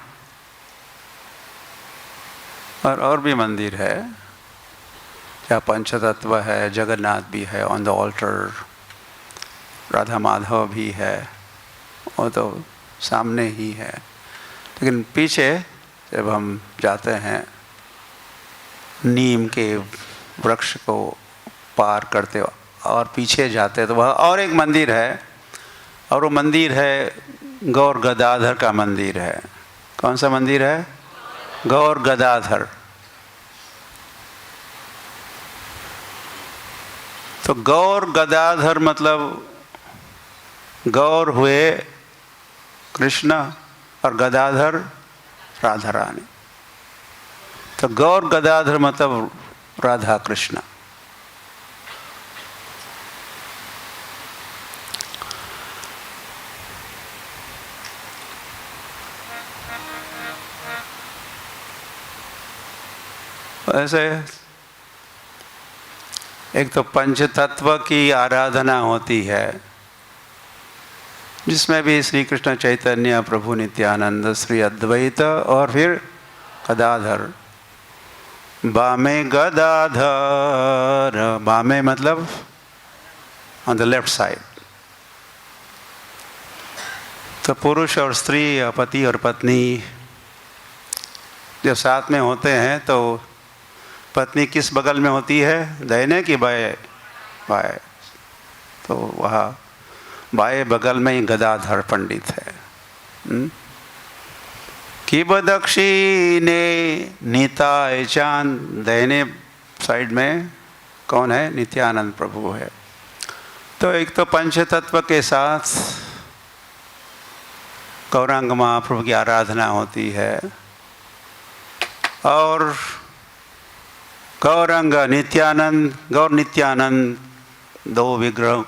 और भी मंदिर है, क्या पंचतत्व है, जगन्नाथ भी है on the altar, Radha Madhav भी है, वो तो सामने ही है। लेकिन पीछे जब हम जाते हैं नीम के वृक्ष को पार करते और पीछे जाते तो वह और एक मंदिर है, और वो मंदिर है गौर गदाधर का मंदिर है। कौन सा मंदिर है? गौर गदाधर। तो गौर गदाधर मतलब गौर हुए कृष्ण और गदाधर राधा रानी। तो गौर गदाधर मतलब राधा कृष्ण। ऐसे एक तो पंच तत्व की आराधना होती है, जिसमें भी श्री कृष्ण चैतन्य, प्रभु नित्यानंद, श्री अद्वैत और फिर गदाधर। बामे गदाधर, बामे मतलब ऑन द लेफ्ट साइड। तो पुरुष और स्त्री या पति और पत्नी जब साथ में होते हैं तो पत्नी किस बगल में होती है? दाहिने की बाएं? बाएं। तो वहाँ बाएं बगल में ही गदाधर पंडित है। कि बदक्षिणे निताय चांद, दाहिने साइड में कौन है? नित्यानंद प्रभु है। तो एक तो पंच तत्व के साथ गौरांग महाप्रभु की आराधना होती है, और गौरांग नित्यानंद, गौर नित्यानंद दो विग्रह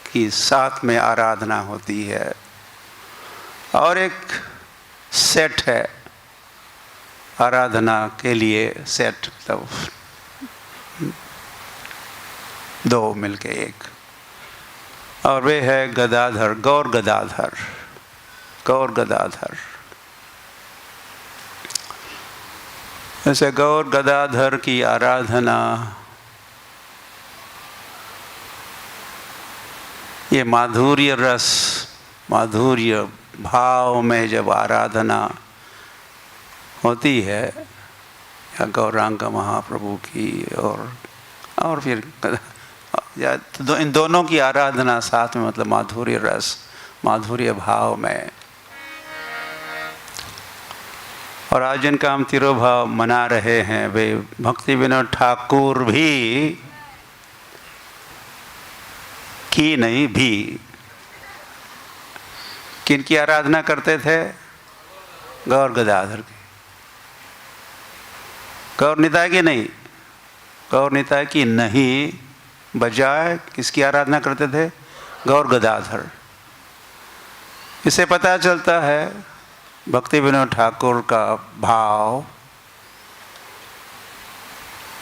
की साथ में आराधना होती है। और एक सेट है आराधना के लिए, सेट मतलब दो मिलके एक, और वे है गदाधर, गौर गदाधर, गौर गदाधर। ऐसे गौर गदाधर की आराधना ये माधुर्य रस, माधुर्य भाव में जब आराधना होती है या गौरांग महाप्रभु की और फिर इन दोनों की आराधना साथ में, मतलब माधुर्य रस, माधुर्य भाव में। और आज जिनका हम तिरुभाव मना रहे हैं वे भक्ति विनोद ठाकुर भी की नहीं भी किनकी आराधना करते थे? गौर गदाधर की। गौर निताय की नहीं, गौर निताय की नहीं, बजाय किसकी आराधना करते थे? गौर गदाधर। इससे पता चलता है भक्ति विनोद ठाकुर का भाव,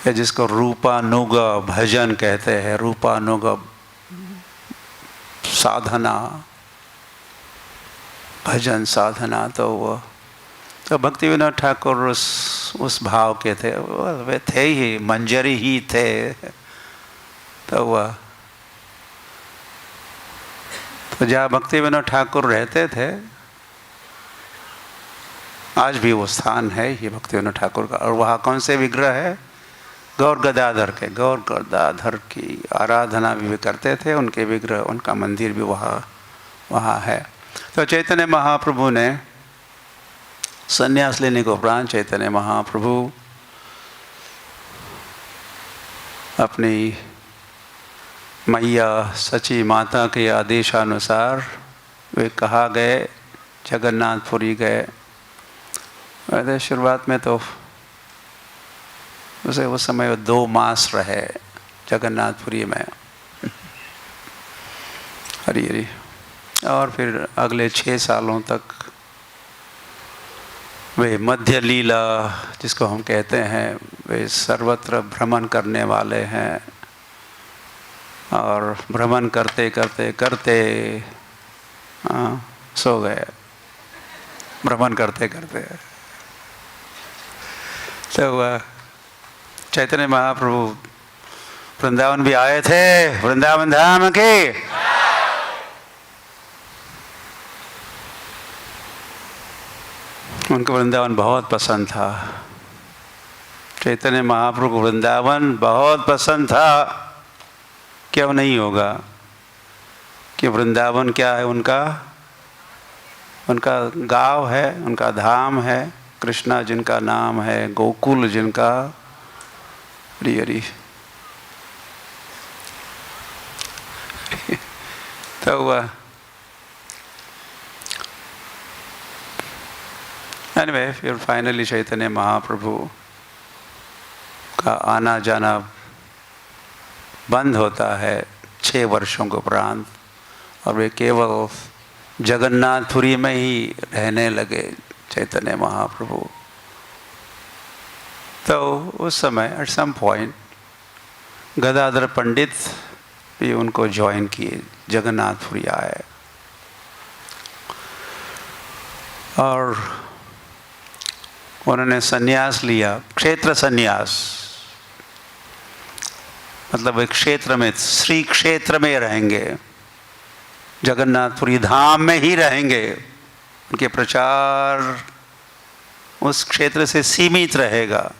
या जिसको रूपानुग भजन कहते हैं, रूपानुग साधना, भजन साधना, तो वो तो भक्ति विनोद ठाकुर उस भाव के थे। वे थे ही, मंजरी ही थे। तो वह तो जहाँ भक्ति विनोद ठाकुर रहते थे आज भी वो स्थान है ये भक्ति विनोद ठाकुर का। और वहाँ कौन से विग्रह है? गौर गदाधर के। गौर गदाधर की आराधना भी करते थे, उनके विग्रह, उनका मंदिर भी वहाँ है। तो चैतन्य महाप्रभु ने संन्यास लेने के उपरांत चैतन्य महाप्रभु अपनी मैया सची माता के आदेशानुसार वे कहाँ गए? जगन्नाथपुरी गए। वैसे शुरुआत में तो उसे उस समय 2 मास रहे जगन्नाथपुरी में, हरी हरी। और फिर अगले 6 सालों तक वे मध्य लीला, जिसको हम कहते हैं, वे सर्वत्र भ्रमण करने वाले हैं। और भ्रमण करते करते करते सो गए, भ्रमण करते करते। तो वह चैतन्य महाप्रभु वृंदावन भी आए थे, वृंदावन धाम के। उनको वृंदावन बहुत पसंद था। चैतन्य महाप्रभु को वृंदावन बहुत पसंद था। क्यों नहीं होगा? कि वृंदावन क्या है उनका? उनका गाँव है, उनका धाम है, कृष्णा जिनका नाम है, गोकुल जिनका। हरी हरी। तो हुआ एनीवे, फिर फाइनली चैतन्य महाप्रभु का आना जाना बंद होता है 6 वर्षों के उपरांत, और वे केवल जगन्नाथपुरी में ही रहने लगे चैतन्य महाप्रभु। तो उस समय एट सम पॉइंट गदाधर पंडित भी उनको ज्वाइन किए, जगन्नाथपुरी आए। और उन्होंने संन्यास लिया, क्षेत्र संन्यास। मतलब एक क्षेत्र में, श्री क्षेत्र में रहेंगे, जगन्नाथपुरी धाम में ही रहेंगे। उनके प्रचार उस क्षेत्र से सीमित रहेगा,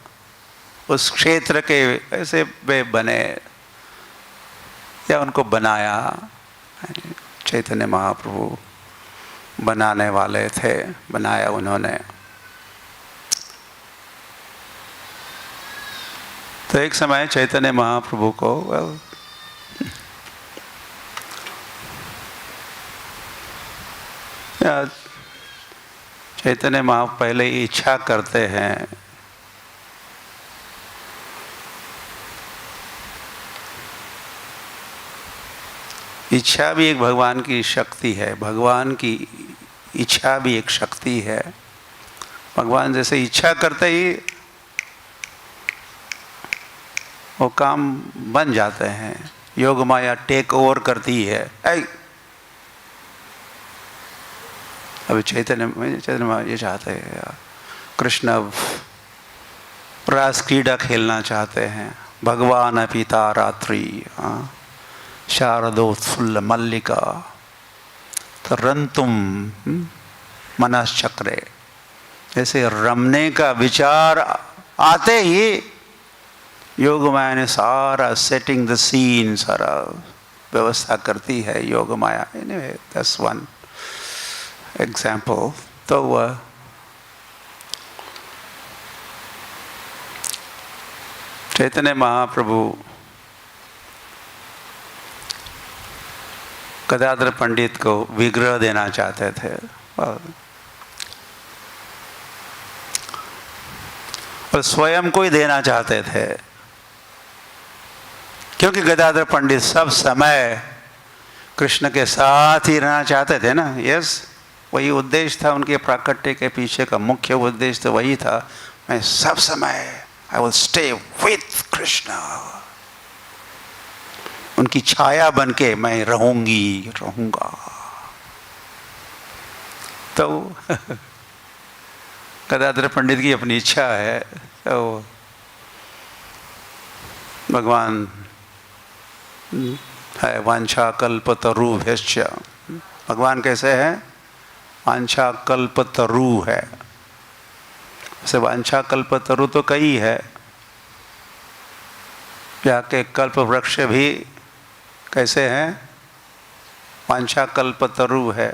उस क्षेत्र के ऐसे वे बने या उनको बनाया। चैतन्य महाप्रभु बनाने वाले थे, बनाया उन्होंने। तो एक समय चैतन्य महाप्रभु को चैतन्य महाप्रभु पहले इच्छा करते हैं इच्छा भी एक भगवान की शक्ति है, भगवान की इच्छा भी एक शक्ति है। भगवान जैसे इच्छा करते ही वो काम बन जाते हैं। योग माया टेक ओवर करती है। अभी चैतन्य ये चाहते हैं, कृष्ण रास क्रीड़ा खेलना चाहते हैं। भगवान पिता रात्रि शारदोत्फुल्ल मल्लिका तरंतुम मनश्चक्रे। ऐसे रमने का विचार आते ही योग माया ने सारा सेटिंग द सीन, सारा व्यवस्था करती है Yogamaya. Anyway, that's one example. तो चैतन्य महाप्रभु गदाधर पंडित को विग्रह देना चाहते थे, और स्वयं को ही देना चाहते थे, क्योंकि गदाधर पंडित सब समय कृष्ण के साथ ही रहना चाहते थे ना। यस, वही उद्देश्य था उनके प्राकट्य के पीछे का, मुख्य उद्देश्य तो वही था। मैं सब समय I will stay with Krishna, उनकी छाया बन के मैं रहूंगा। तो गदाधर पंडित की अपनी इच्छा है। तो भगवान है वांछा कल्पतरुभ्यश्च। भगवान कैसे है? वांछा कल्पतरु है। वैसे वांछा कल्पतरु तो कई है, जाके कल्प वृक्ष भी कैसे हैं? वांछा कल्पतरु है।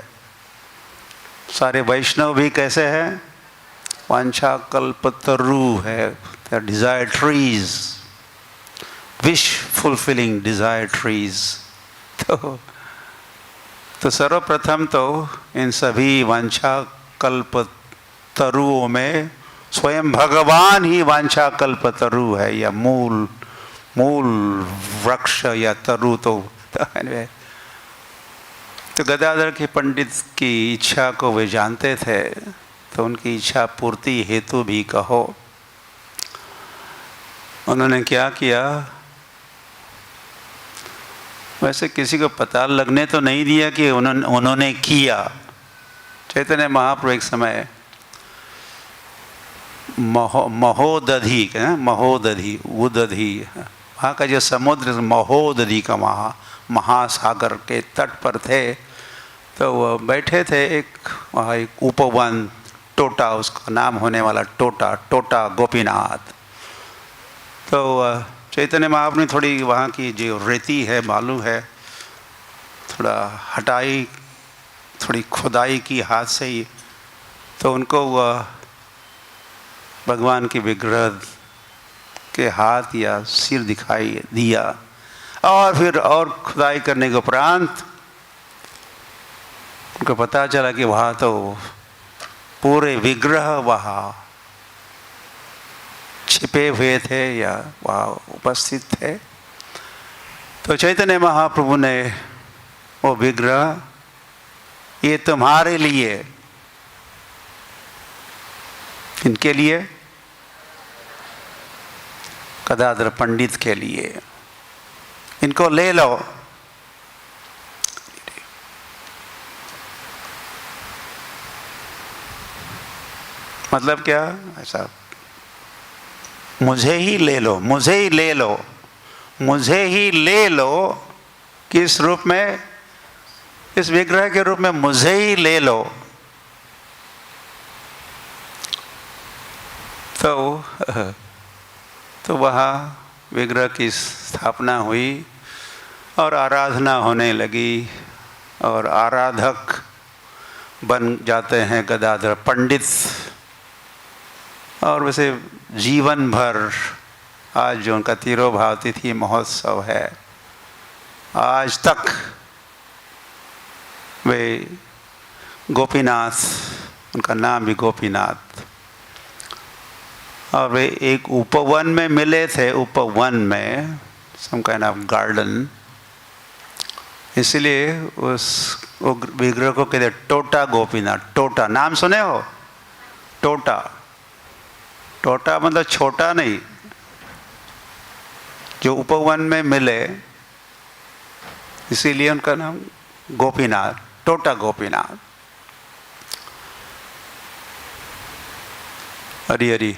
सारे वैष्णव भी कैसे हैं? वांछा कल्पतरु है। Desire trees, wish fulfilling desire trees. तो सर्वप्रथम तो इन सभी वांछा कल्पतरुओं में स्वयं भगवान ही वांछा कल्पतरु है, या मूल वृक्ष या तरु। तो गदाधर के पंडित की इच्छा को वे जानते थे, तो उनकी इच्छा पूर्ति हेतु भी कहो, उन्होंने क्या किया? वैसे किसी को पता लगने तो नहीं दिया कि उन्होंने किया। चैतन्य महाप्रभु एक समय महोदधि उदधि, वहाँ का जो समुद्र महोदधि का महासागर के तट पर थे। तो वो बैठे थे, वहाँ एक उपवन टोटा, उसका नाम होने वाला टोटा, टोटा गोपीनाथ। तो चैतन्य महाप्रभु ने थोड़ी वहाँ की जो रेती है, बालू है, थोड़ा हटाई, थोड़ी खुदाई की हाथ से ही, तो उनको वह भगवान के विग्रह के हाथ या सिर दिखाई दिया। और फिर और खुदाई करने के उपरांत उनको पता चला कि वहाँ तो पूरे विग्रह वहाँ छिपे हुए थे या वहाँ उपस्थित थे। तो चैतन्य महाप्रभु ने वो विग्रह, ये तुम्हारे लिए, इनके लिए, गदाधर पंडित के लिए, इनको ले लो। मतलब क्या? ऐसा मुझे ही ले लो, मुझे ही ले लो, मुझे ही ले लो। किस रूप में? इस विग्रह के रूप में मुझे ही ले लो। तो वहाँ विग्रह की स्थापना हुई और आराधना होने लगी और आराधक बन जाते हैं गदाधर पंडित। और वैसे जीवन भर आज जो उनका तिरोभाव तिथि महोत्सव है, आज तक वे गोपीनाथ, उनका नाम भी गोपीनाथ, और वे एक उपवन में मिले थे, उपवन में, सम काइंड ऑफ गार्डन, इसलिए उस विग्रह को कहते टोटा गोपीनाथ। टोटा नाम सुने हो? टोटा, टोटा मतलब छोटा नहीं, जो उपवन में मिले, इसीलिए उनका नाम गोपीनाथ, टोटा गोपीनाथ। हरी हरी।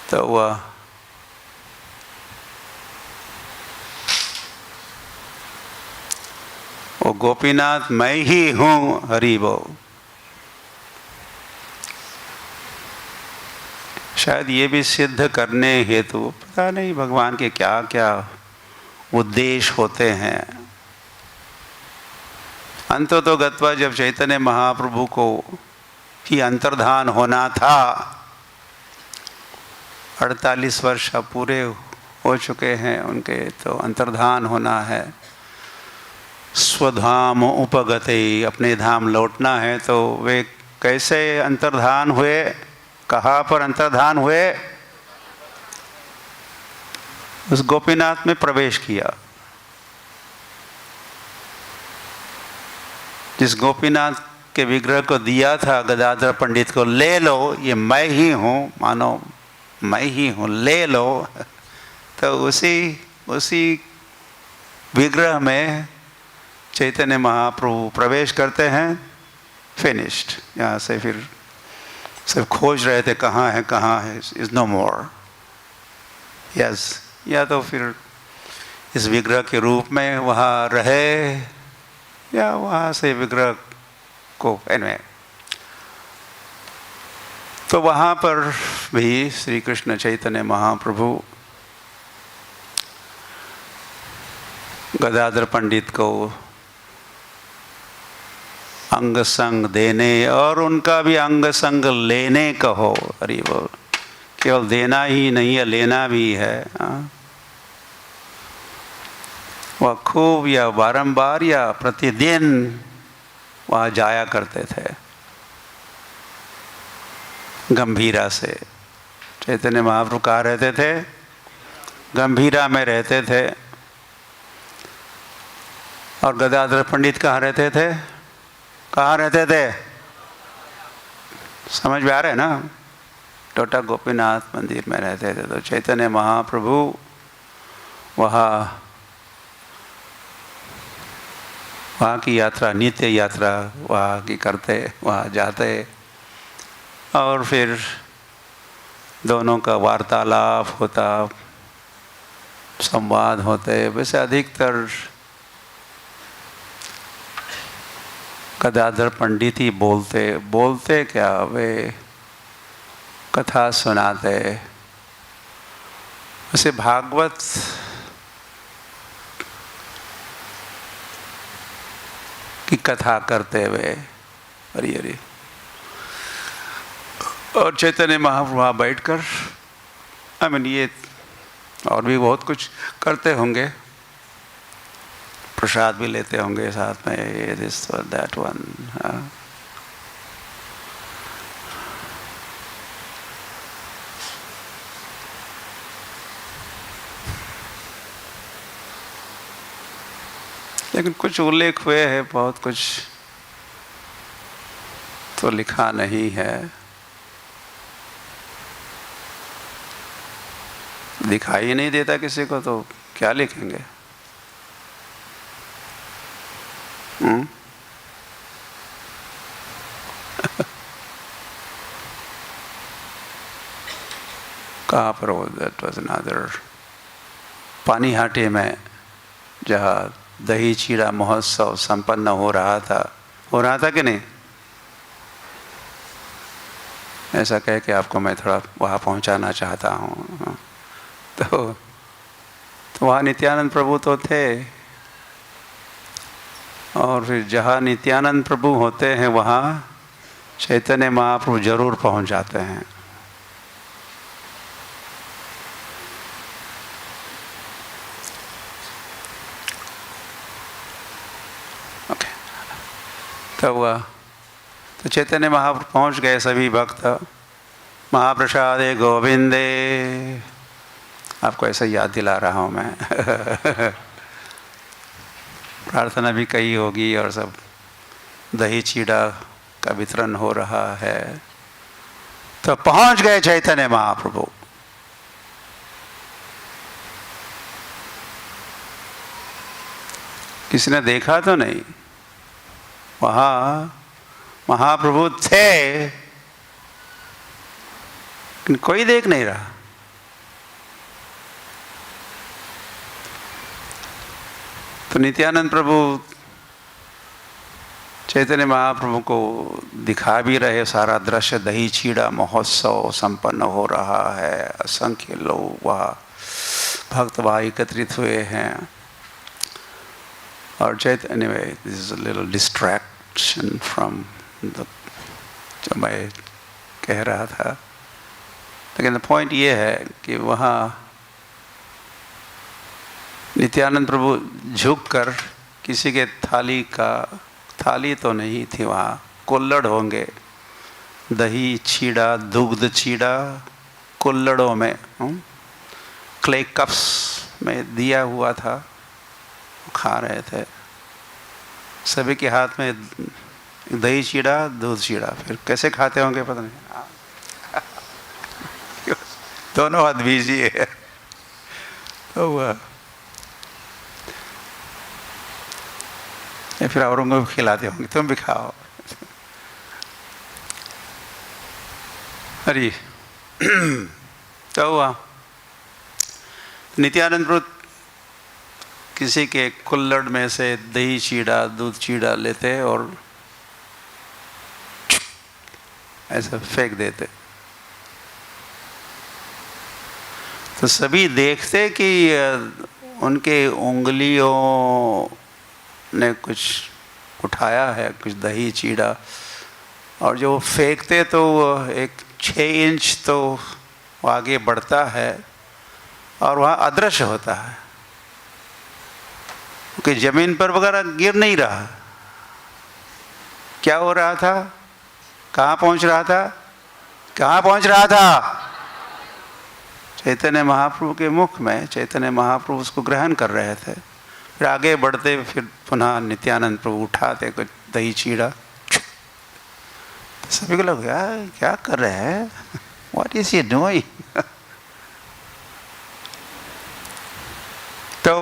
तो वह वो गोपीनाथ मैं ही हूँ, हरि बोल। शायद ये भी सिद्ध करने हेतु, पता नहीं भगवान के क्या क्या उद्देश्य होते हैं। अंततोगत्वा जब चैतन्य महाप्रभु को ही अंतर्धान होना था, 48 वर्ष अब पूरे हो चुके हैं उनके, तो अंतर्धान होना है, स्वधाम उपगते, अपने धाम लौटना है। तो वे कैसे अंतर्धान हुए? कहाँ पर अंतर्धान हुए? उस गोपीनाथ में प्रवेश किया। जिस गोपीनाथ के विग्रह को दिया था गदाधर पंडित को, ले लो, ये मैं ही हूँ, मानो मैं ही हूँ, ले लो। तो उसी विग्रह में चैतन्य महाप्रभु प्रवेश करते हैं। फिनिश्ड। यहाँ से फिर सिर्फ खोज रहे थे कहाँ है, इज नो मोर। यस, या तो फिर इस विग्रह के रूप में वहाँ रहे, या वहाँ से विग्रह को, एनवे। तो वहाँ पर भी श्री कृष्ण चैतन्य महाप्रभु गदाधर पंडित को अंग संग देने और उनका भी अंग संग लेने कहो। अरे वो केवल देना ही नहीं है, लेना भी है। वह खूब या बारंबार या प्रतिदिन वहाँ जाया करते थे गंभीरा से। चैतन्य महाप्रभु कहाँ रहते थे? गंभीरा में रहते थे। और गदाधर पंडित कहाँ रहते थे? कहाँ रहते थे? समझ में आ रहा है ना? टोटा गोपीनाथ मंदिर में रहते थे। तो चैतन्य महाप्रभु वहाँ की यात्रा, नित्य यात्रा वहाँ की करते, वहाँ जाते, और फिर दोनों का वार्तालाप होता, संवाद होते। वैसे अधिकतर गदाधर पंडित ही बोलते बोलते क्या, वे कथा सुनाते। वैसे भागवत की कथा करते हुए हरी हरी, और चैतन्य महाप्रभु वहाँ बैठकर ये और भी बहुत कुछ करते होंगे, प्रसाद भी लेते होंगे साथ में, ये दिस दैट वन। लेकिन कुछ उल्लेख हुए हैं, बहुत कुछ तो लिखा नहीं है, दिखाई ही नहीं देता किसी को, तो क्या लिखेंगे? कहाँ पर वो, दैट वाज अनदर, पानीहाटी में जहाँ दही चीड़ा महोत्सव संपन्न हो रहा था कि नहीं? ऐसा कह के आपको मैं थोड़ा वहाँ पहुँचाना चाहता हूँ। तो वहाँ नित्यानंद प्रभु तो थे, और फिर जहाँ नित्यानंद प्रभु होते हैं वहाँ चैतन्य महाप्रभु जरूर पहुँच जाते हैं। ओके, तो चैतन्य महाप्रभु पहुँच गए सभी भक्त। महाप्रसादे गोविंदे, आपको ऐसा याद दिला रहा हूँ मैं। प्रार्थना भी कही होगी और सब दही चीड़ा का वितरण हो रहा है। तो पहुंच गए चैतन्य महाप्रभु। किसी ने देखा तो नहीं, वहां महाप्रभु थे लेकिन कोई देख नहीं रहा। तो नित्यानंद प्रभु चैतन्य महाप्रभु को दिखा भी रहे सारा दृश्य, दही चीड़ा महोत्सव संपन्न हो रहा है, असंख्य लोग वहाँ भक्त वहाँ एकत्रित हुए हैं। और चैतन्य में this is a little distraction from the, जो मैं कह रहा था। लेकिन पॉइंट ये है कि वहाँ नित्यानंद प्रभु झुककर किसी के थाली तो नहीं थी, वहाँ कुल्लड़ होंगे, दही चीड़ा दुग्ध चीड़ा कुल्लड़ों में क्ले कप्स में दिया हुआ था, खा रहे थे। सभी के हाथ में दही चीड़ा दूध चीड़ा, फिर कैसे खाते होंगे पता नहीं। दोनों हाथ बिजी है। तो फिर औरों को खिलाते होंगे, तुम भी खाओ। अरे तो हुआ नित्यानंद प्रभु किसी के कुल्लड़ में से दही चीड़ा दूध चीड़ा लेते और ऐसा फेंक देते। तो सभी देखते कि उनके उंगलियों ने कुछ उठाया है, कुछ दही चीड़ा, और जो फेंकते तो एक 6 इंच तो आगे बढ़ता है और वहाँ अदृश्य होता है, क्योंकि जमीन पर वगैरह गिर नहीं रहा। क्या हो रहा था? कहाँ पहुँच रहा था? कहाँ पहुँच रहा था? चैतन्य महाप्रभु के मुख में। चैतन्य महाप्रभु उसको ग्रहण कर रहे थे। फिर आगे बढ़ते, फिर पुनः नित्यानंद प्रभु उठाते कुछ दही चीड़ा। सभी को लगा क्या कर रहे हैं, व्हाट इज ही डूइंग। तो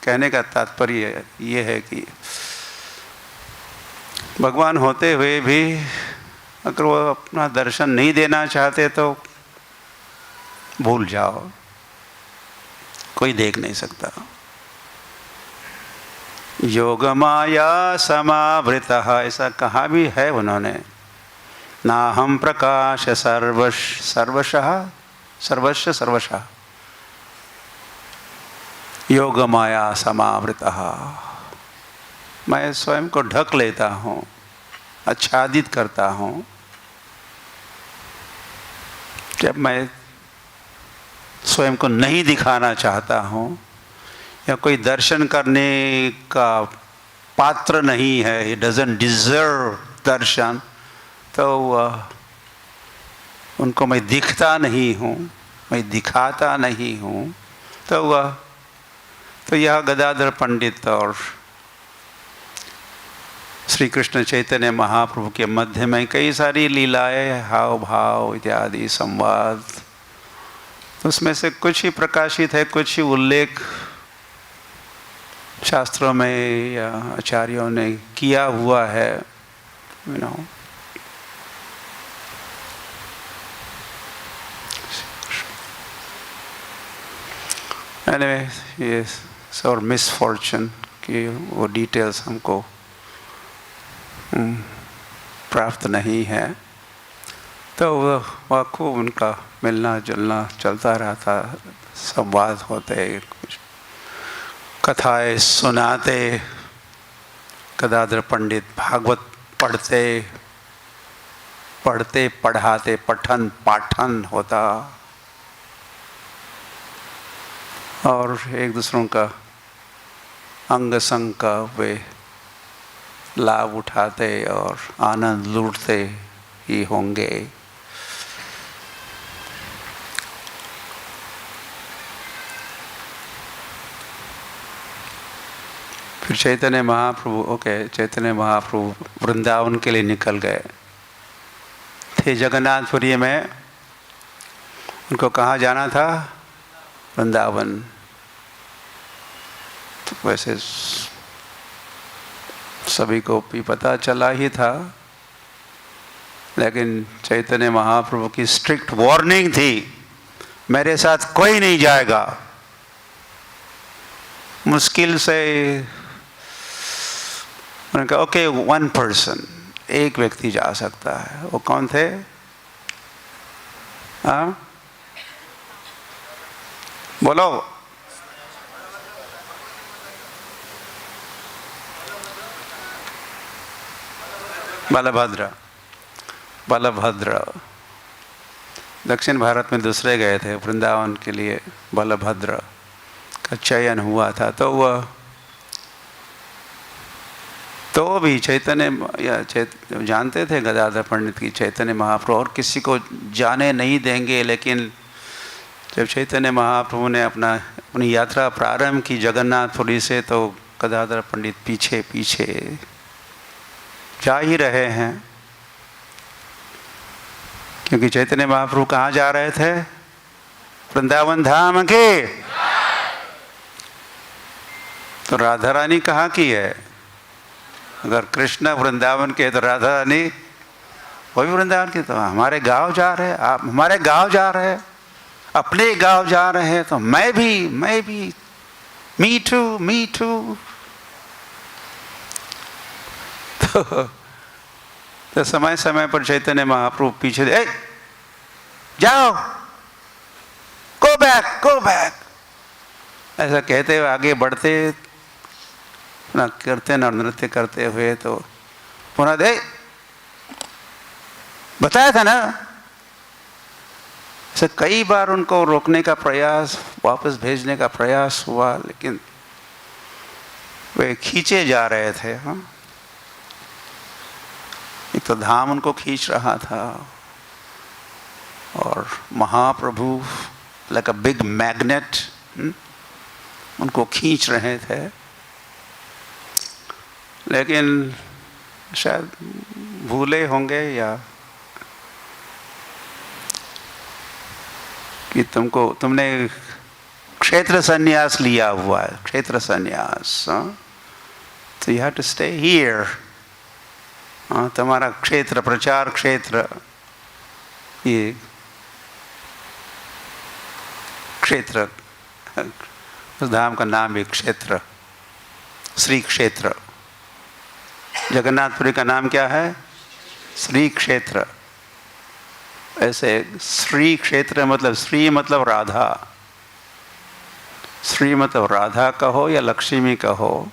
कहने का तात्पर्य ये है कि भगवान होते हुए भी अगर वो अपना दर्शन नहीं देना चाहते तो भूल जाओ, कोई देख नहीं सकता। योग माया समावृतः, ऐसा कहा भी है उन्होंने। ना हम प्रकाश सर्वशः सर्वशः योग माया समावृतः, मैं स्वयं को ढक लेता हूँ, आच्छादित करता हूँ। जब मैं स्वयं को नहीं दिखाना चाहता हूँ या कोई दर्शन करने का पात्र नहीं है, he doesn't deserve दर्शन, तो उनको मैं दिखता नहीं हूँ, मैं दिखाता नहीं हूँ, तो यह गदाधर पंडित और श्री कृष्ण चैतन्य महाप्रभु के मध्य में कई सारी लीलाएं, हाव भाव इत्यादि संवाद, उसमें से कुछ ही प्रकाशित है, कुछ ही उल्लेख शास्त्रों में या आचार्यों ने किया हुआ है, you know. Anyway, yes, it's our misfortune कि वो डिटेल्स हमको प्राप्त नहीं है। तो वह खूब उनका मिलना जुलना चलता रहता, संवाद होते, कुछ कथाएं सुनाते, गदाधर पंडित भागवत पढ़ते पढ़ाते, पठन पाठन होता और एक दूसरों का अंग संग का वे लाभ उठाते और आनंद लूटते ही होंगे। फिर चैतन्य महाप्रभु वृंदावन के लिए निकल गए थे। जगन्नाथपुरी में उनको कहाँ जाना था? वृंदावन। तो वैसे सभी को भी पता चला ही था, लेकिन चैतन्य महाप्रभु की स्ट्रिक्ट वार्निंग थी, मेरे साथ कोई नहीं जाएगा। मुश्किल से उन्होंने कहा ओके, वन पर्सन, एक व्यक्ति जा सकता है। वो कौन थे? हाँ बोलो। बलभद्र दक्षिण भारत में दूसरे गए थे, वृंदावन के लिए बलभद्र का चयन हुआ था। तो भी जानते थे गदाधर पंडित की चैतन्य महाप्रभु और किसी को जाने नहीं देंगे, लेकिन जब चैतन्य महाप्रभु ने अपनी यात्रा प्रारंभ की जगन्नाथपुरी से, तो गदाधर पंडित पीछे पीछे जा ही रहे हैं, क्योंकि चैतन्य महाप्रभु कहाँ जा रहे थे? वृंदावन धाम के। तो राधा रानी कहाँ की है? अगर कृष्ण वृंदावन के तो राधा रानी वो भी वृंदावन की। तो हमारे गांव जा रहे हैं, आप हमारे गांव जा रहे हैं, अपने गांव जा रहे हैं, तो मैं भी मी टू। तो समय समय पर चैतन्य महाप्रभु पीछे जाओ, गो बैक, ऐसा कहते हुए आगे बढ़ते ना कीर्तन और नृत्य करते हुए। तो पुनः बताया था ना, ऐसे कई बार उनको रोकने का प्रयास, वापस भेजने का प्रयास हुआ, लेकिन वे खींचे जा रहे थे। हाँ, एक तो धाम उनको खींच रहा था और महाप्रभु लाइक अ बिग मैग्नेट उनको खींच रहे थे। लेकिन शायद भूले होंगे या कि तुमने क्षेत्र संन्यास लिया हुआ है, क्षेत्र संन्यास। तो you have to stay here. तुम्हारा क्षेत्र, प्रचार क्षेत्र, ये क्षेत्र, उस धाम का नाम भी क्षेत्र श्री क्षेत्र। जगन्नाथपुरी का नाम क्या है? श्री क्षेत्र। ऐसे श्री क्षेत्र मतलब श्री मतलब राधा, श्री मतलब राधा कहो या लक्ष्मी कहो,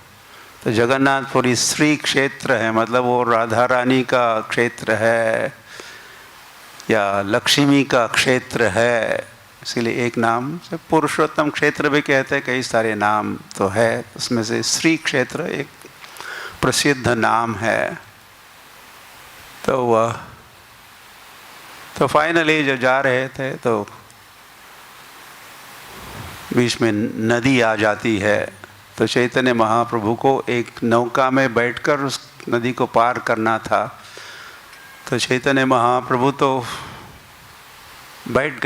तो जगन्नाथपुरी श्री क्षेत्र है, मतलब वो राधा रानी का क्षेत्र है या लक्ष्मी का क्षेत्र है। इसीलिए एक नाम से पुरुषोत्तम क्षेत्र भी कहते हैं, कई सारे नाम तो है, उसमें से श्री क्षेत्र एक प्रसिद्ध नाम है। तो वह तो फाइनली जब जा रहे थे तो बीच में नदी आ जाती है, तो चैतन्य महाप्रभु को एक नौका में बैठकर उस नदी को पार करना था। तो चैतन्य महाप्रभु तो बैठ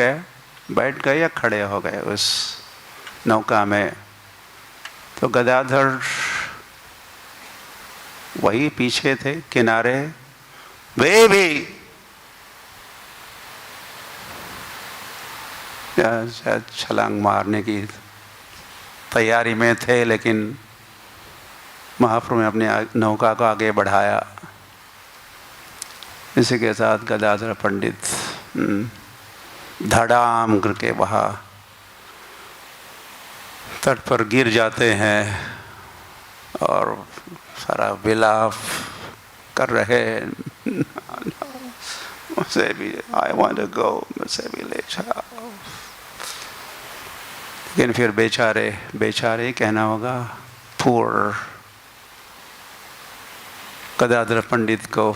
गए या खड़े हो गए उस नौका में। तो गदाधर वही पीछे थे किनारे, वे भी शायद छलांग मारने की तैयारी में थे, लेकिन महाप्रभु ने अपनी नौका को आगे बढ़ाया। इसी के साथ गदाधर पंडित धड़ाम करके वहाँ तट पर गिर जाते हैं और सारा विलाप कर रहे, मुझसे भी आई वांट टू गो, मुझसे भी ले जाओ। लेकिन फिर बेचारे कहना होगा, पुअर गदाधर पंडित को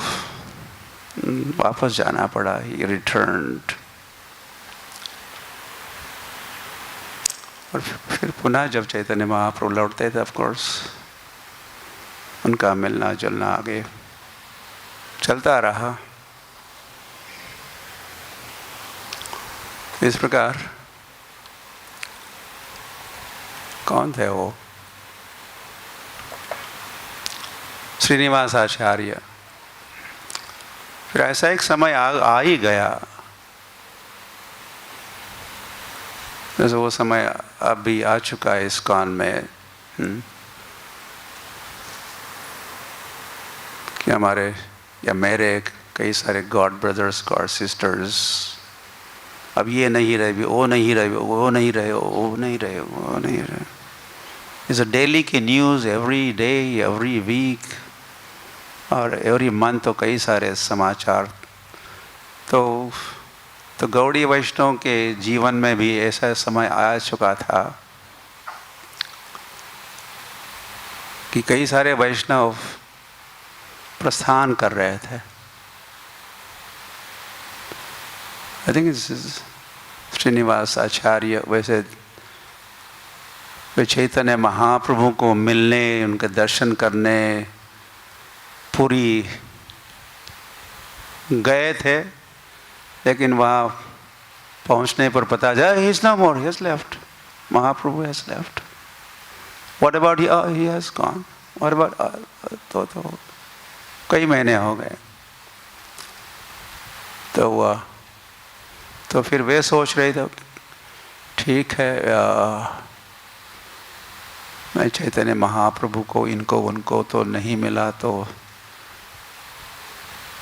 वापस जाना पड़ा। ही रिटर्न्ड। और फिर पुनः जब चैतन्य महाप्रभु लौटते थे, ऑफ कोर्स उनका मिलना जुलना आगे चलता रहा। इस प्रकार कौन थे वो? श्रीनिवास आचार्य। फिर ऐसा एक समय आ ही गया, जैसे वो समय अब भी आ चुका है इस्कॉन में, कि हमारे या मेरे कई सारे गॉड ब्रदर्स गॉड सिस्टर्स अब ये नहीं रहे, वो नहीं रहे, वो नहीं रहे, वो नहीं रहे, वो नहीं रहे। इट्स अ डेली की news, every day, every week और एवरी मंथ तो कई सारे समाचार। तो गौड़ी वैष्णव के जीवन में भी ऐसा समय आ चुका था कि कई सारे वैष्णव प्रस्थान कर रहे थे। आई थिंक श्रीनिवास आचार्य वैसे वे चैतन्य महाप्रभु को मिलने, उनके दर्शन करने पूरी गए थे, लेकिन वहाँ पहुँचने पर पता चला he is no more, he has left, Mahaprabhu has left. What about he has gone, what about तो कई महीने हो गए। तो फिर वे सोच रहे थे, ठीक है, मैं चैतन्य महाप्रभु को इनको उनको तो नहीं मिला, तो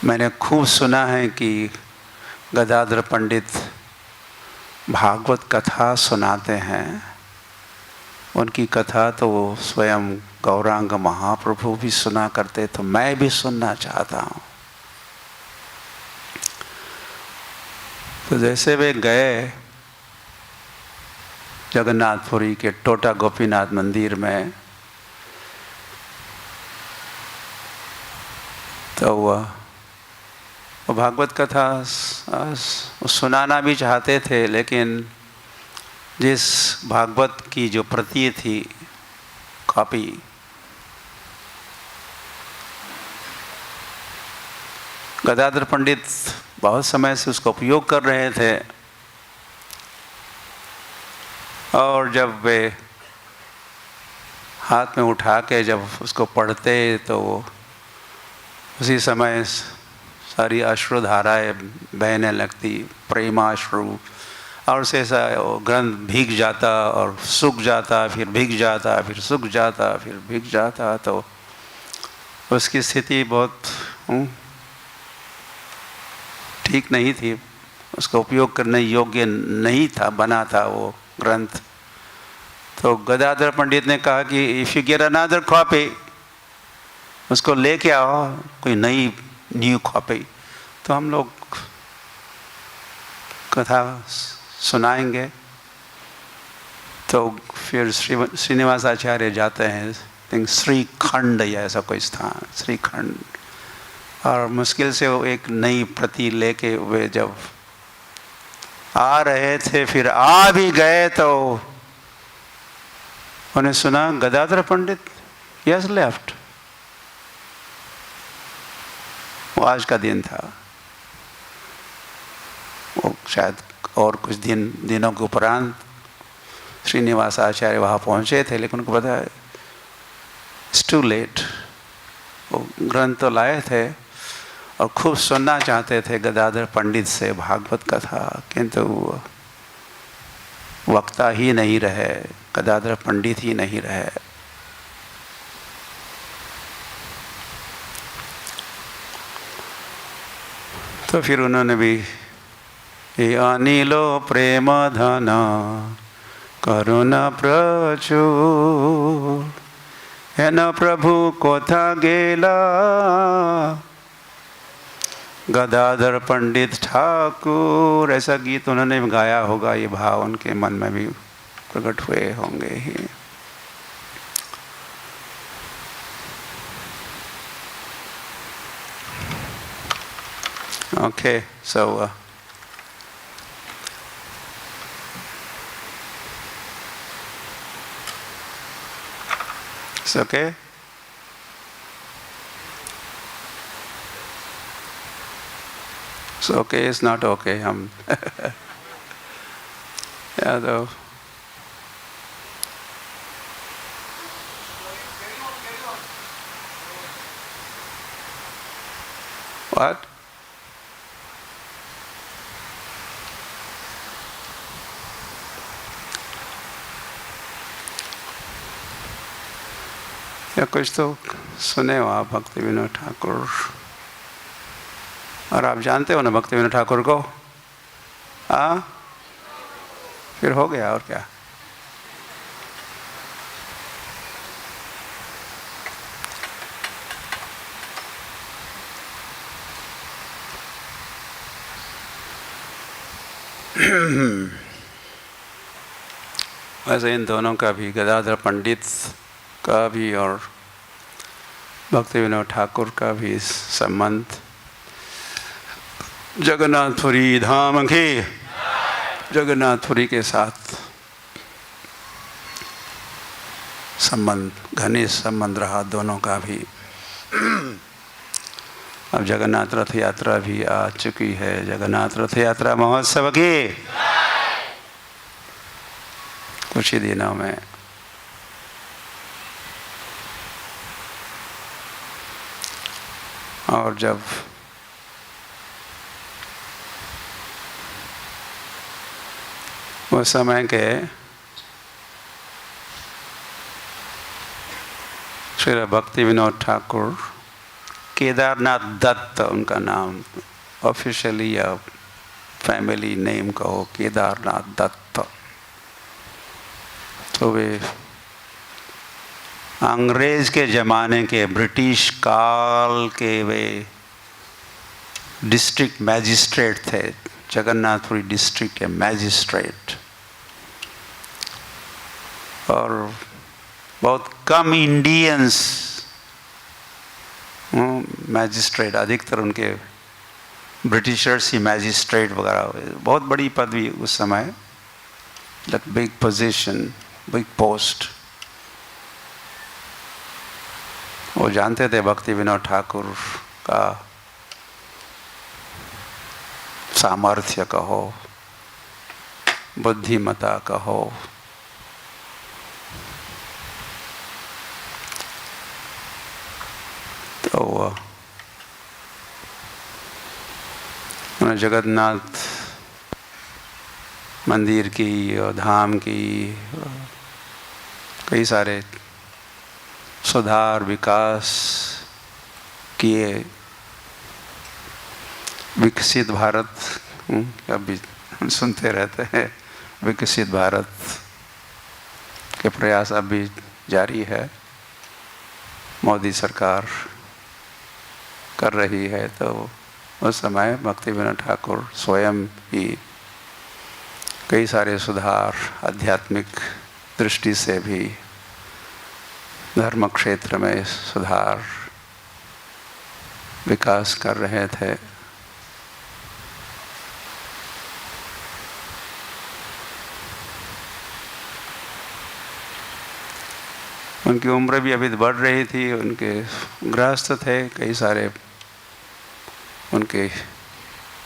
मैंने खूब सुना है कि गदाधर पंडित भागवत कथा सुनाते हैं। उनकी कथा तो वो स्वयं गौरांग महाप्रभु भी सुना करते, तो मैं भी सुनना चाहता हूँ। तो जैसे वे गए जगन्नाथपुरी के टोटा गोपीनाथ मंदिर में, तो वह भागवत कथा सुनाना भी चाहते थे, लेकिन जिस भागवत की जो प्रति थी, कॉपी, गदाधर पंडित बहुत समय से उसका उपयोग कर रहे थे, और जब वे हाथ में उठा के जब उसको पढ़ते तो उसी समय सारी अश्रुधाराएं बहने लगती, प्रेमाश्रु, और से ऐसा वो ग्रंथ भीग जाता और सूख जाता, फिर भीग जाता, फिर सूख जाता, फिर भीग जाता, तो उसकी स्थिति बहुत ठीक नहीं थी। उसका उपयोग करने योग्य नहीं था, बना था वो ग्रंथ। तो गदाधर पंडित ने कहा कि if you get another copy, उसको लेके आओ, कोई नई न्यू कॉपी, तो हम लोग कथा सुनाएंगे। तो फिर श्रीनिवास आचार्य जाते हैं, श्रीखंड या ऐसा कोई स्थान, श्रीखंड, और मुश्किल से वो एक नई प्रति लेके वे जब आ रहे थे, फिर आ भी गए, तो उन्हें सुना गदाधर पंडित ही हैज लेफ्ट। वो आज का दिन था, वो शायद और कुछ दिनों के उपरांत श्रीनिवास आचार्य वहाँ पहुँचे थे, लेकिन उनको पता है इट्स टू लेट। वो ग्रंथ तो लाए थे और खूब सुनना चाहते थे गदाधर पंडित से भागवत कथा, किंतु वक्ता ही नहीं रहे, गदाधर पंडित ही नहीं रहे। तो फिर उन्होंने भी ये अनिलो प्रेम धन करुणा प्रचुर, है न प्रभु कोथा गेला गदाधर पंडित ठाकुर, ऐसा गीत उन्होंने भी गाया होगा। ये भाव उनके मन में भी प्रकट हुए होंगे ही। Okay, so it's okay. It's okay. It's not okay. Yeah, though. What? या कुछ तो सुने हो आप भक्ति विनोद ठाकुर, और आप जानते हो ना भक्ति विनोद ठाकुर को? हाँ, फिर हो गया, और क्या। वैसे इन दोनों का भी, गदाधर पंडित का भी और भक्ति विनोद ठाकुर का भी संबंध जगन्नाथपुरी धाम के, जगन्नाथपुरी के साथ संबंध, घनिष्ठ संबंध रहा दोनों का भी। अब जगन्नाथ रथ यात्रा भी आ चुकी है। जगन्नाथ रथ यात्रा महोत्सव की कुछ ही दिनों में और जब उस समय के श्री भक्ति विनोद ठाकुर, केदारनाथ दत्त उनका नाम, ऑफिशियली या फैमिली नेम कहो, केदारनाथ दत्त, तो वे अंग्रेज के ज़माने के, ब्रिटिश काल के वे डिस्ट्रिक्ट मैजिस्ट्रेट थे, जगन्नाथपुरी डिस्ट्रिक्ट के मैजिस्ट्रेट। और बहुत कम इंडियंस मैजिस्ट्रेट, अधिकतर उनके ब्रिटिशर्स ही मैजिस्ट्रेट वगैरह, बहुत बड़ी पदवी उस समय, that big position, big post. वो जानते थे भक्ति विनोद ठाकुर का सामर्थ्य कहो, बुद्धिमता कहो, तो उन्हें जगन्नाथ मंदिर की और धाम की कई सारे सुधार विकास किए। विकसित भारत अभी सुनते रहते हैं, विकसित भारत के प्रयास अभी जारी है, मोदी सरकार कर रही है। तो उस समय भक्तिविनोद ठाकुर स्वयं ही कई सारे सुधार आध्यात्मिक दृष्टि से भी धर्म क्षेत्र में सुधार विकास कर रहे थे। उनकी उम्र भी अभी बढ़ रही थी, उनके गृहस्थ थे, कई सारे उनके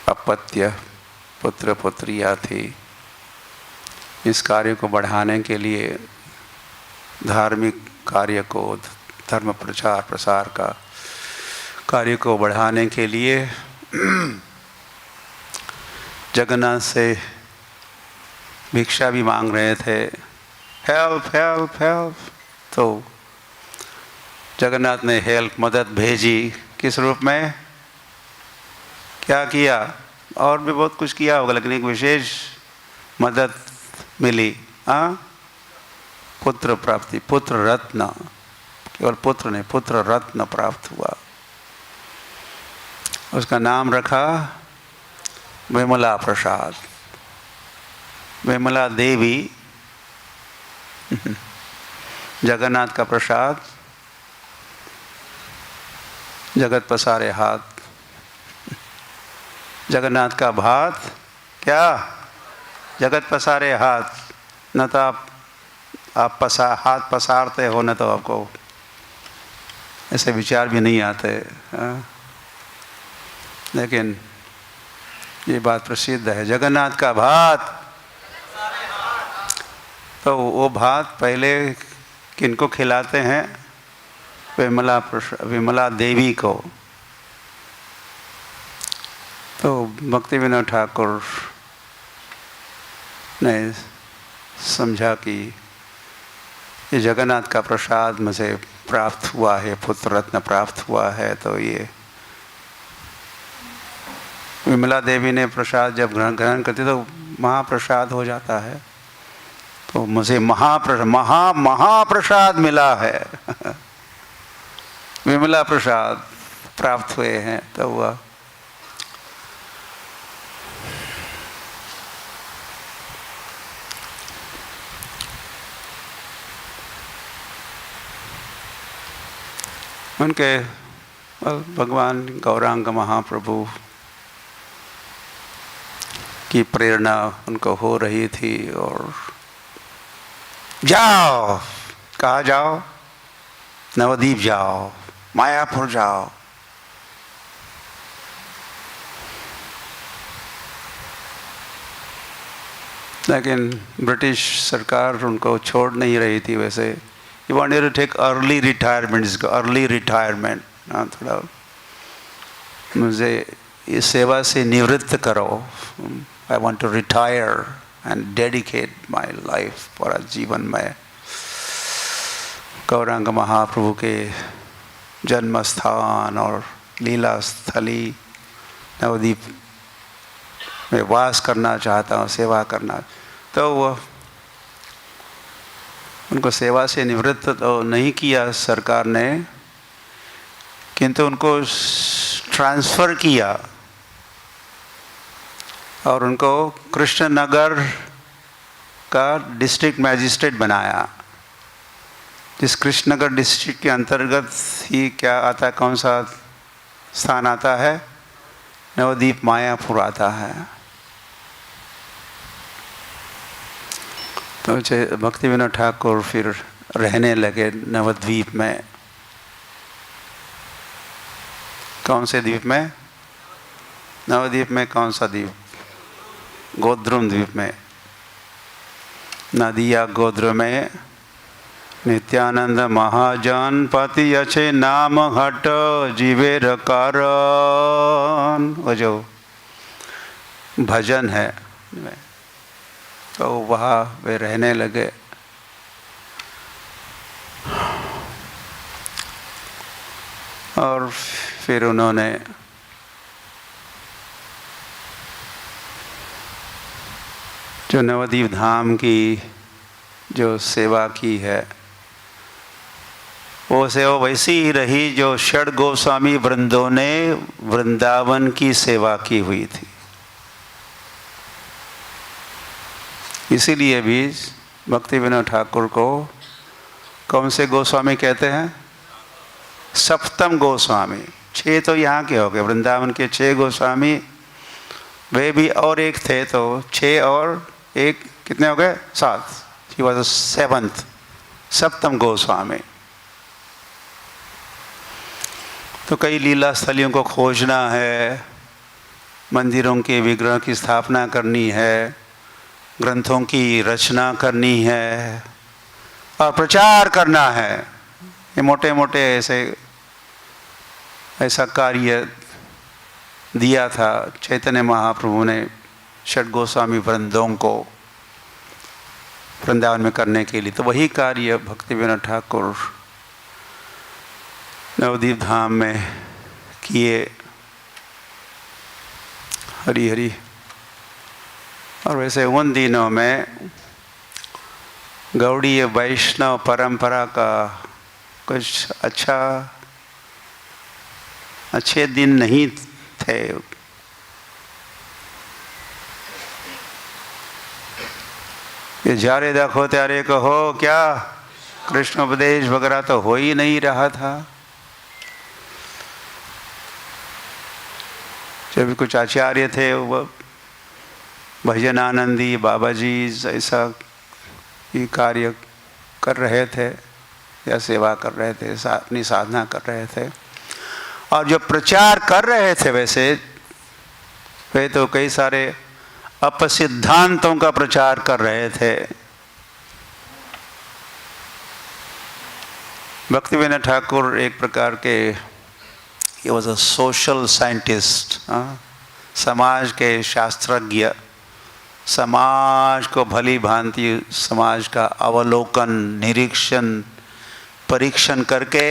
अपत्य पुत्र पुत्रियाँ थी। इस कार्य को बढ़ाने के लिए, धार्मिक कार्य को, धर्म प्रचार प्रसार का कार्य को बढ़ाने के लिए जगन्नाथ से भिक्षा भी मांग रहे थे, हेल्प हेल्प हेल्प। तो जगन्नाथ ने हेल्प, मदद भेजी। किस रूप में? क्या किया? और भी बहुत कुछ किया होगा, लेकिन एक विशेष मदद मिली। पुत्र प्राप्ति, पुत्र रत्न, केवल पुत्र नहीं, पुत्र रत्न प्राप्त हुआ। उसका नाम रखा विमला प्रसाद, विमला देवी। जगन्नाथ का प्रसाद, जगत पसारे हाथ। जगन्नाथ का भात क्या? जगत पसारे हाथ। न तो आप हाथ पसारते हो, न तो आपको ऐसे विचार भी नहीं आते। लेकिन ये बात प्रसिद्ध है, जगन्नाथ का भात। तो वो भात पहले किनको खिलाते हैं? विमला देवी को। तो भक्तिविनोद ठाकुर ने समझा कि ये जगन्नाथ का प्रसाद मुझे प्राप्त हुआ है, पुत्र रत्न प्राप्त हुआ है। तो ये विमला देवी ने प्रसाद जब ग्रहण करती तो महाप्रसाद हो जाता है। तो मुझे महाप्रसाद मिला है। विमला प्रसाद प्राप्त हुए हैं। तो वह उनके भगवान गौरांग महाप्रभु की प्रेरणा उनको हो रही थी। और जाओ, कहाँ जाओ? नवद्वीप जाओ, मायापुर जाओ। लेकिन ब्रिटिश सरकार उनको छोड़ नहीं रही थी। वैसे he wanted to take early retirement, इसको early retirement, थोड़ा मुझे इस सेवा से निवृत्त करो। I want to retire and dedicate my life, पूरा जीवन में गौरांग महाप्रभु के जन्म स्थान और लीला स्थली नवद्वीप में वास करना चाहता हूँ, सेवा करना। तो वो उनको सेवा से निवृत्त तो नहीं किया सरकार ने, किंतु उनको ट्रांसफ़र किया और उनको कृष्णनगर का डिस्ट्रिक्ट मैजिस्ट्रेट बनाया। जिस कृष्णनगर डिस्ट्रिक्ट के अंतर्गत ही क्या आता है, कौन सा स्थान आता है? नवद्वीप मायापुर आता है। तो भक्तिविनोद ठाकुर फिर रहने लगे नवद्वीप में। कौन से द्वीप में? नवद्वीप में कौन सा द्वीप? गोद्रुम द्वीप में। नदिया गोद्र में नित्यानंद महाजन पति अच्छे नाम हट जीवेर कारण, वो जो भजन है, तो वहाँ वे रहने लगे। और फिर उन्होंने जो नवद्वीप धाम की जो सेवा की है, वो सेवा वैसी ही रही जो षड गोस्वामी वृंदों ने वृंदावन की सेवा की हुई थी। इसीलिए भी भक्ति विनोद ठाकुर को कौन से गोस्वामी कहते हैं? सप्तम गोस्वामी। 6 तो यहाँ के हो गए, वृंदावन के 6 गोस्वामी, वे भी और एक थे, तो 6 और 1 कितने हो गए? 7। He was the 7th, सप्तम गोस्वामी। तो कई लीला स्थलियों को खोजना है, मंदिरों के विग्रह की स्थापना करनी है, ग्रंथों की रचना करनी है और प्रचार करना है। ये मोटे मोटे ऐसा कार्य दिया था चैतन्य महाप्रभु ने षड गोस्वामी वृंदों को वृंदावन में करने के लिए। तो वही कार्य भक्ति विनोद ठाकुर नवद्वीप धाम में किए। हरि हरि। और वैसे उन दिनों में गौड़ीय वैष्णव परंपरा का कुछ अच्छे दिन नहीं थे। ये जारे देखो त्यारे कहो, क्या कृष्ण उपदेश वगैरह तो हो ही नहीं रहा था। जब कुछ आचार्य थे वो भजन आनंदी बाबा जी ऐसा ये कार्य कर रहे थे या सेवा कर रहे थे, अपनी साधना कर रहे थे। और जो प्रचार कर रहे थे वैसे वे तो कई सारे अपसिद्धांतों का प्रचार कर रहे थे। भक्ति विनोद ठाकुर एक प्रकार के he was a social scientist, समाज के शास्त्रज्ञ, समाज को भली भांति समाज का अवलोकन, निरीक्षण, परीक्षण करके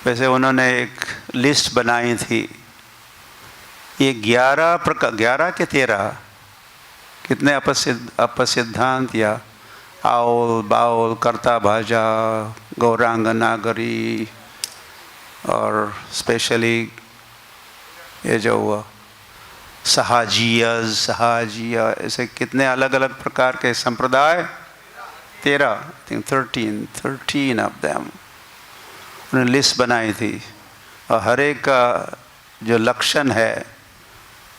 वैसे उन्होंने एक लिस्ट बनाई थी। ये 11 के 13 कितने अपसिद्धांत या आउल बाउल कर्ता भाजा गौरांग नागरी और स्पेशली ये जो सहाजिया ऐसे कितने अलग अलग प्रकार के संप्रदाय 13 ऑफ देम उन्होंने लिस्ट बनाई थी। और हर एक का जो लक्षण है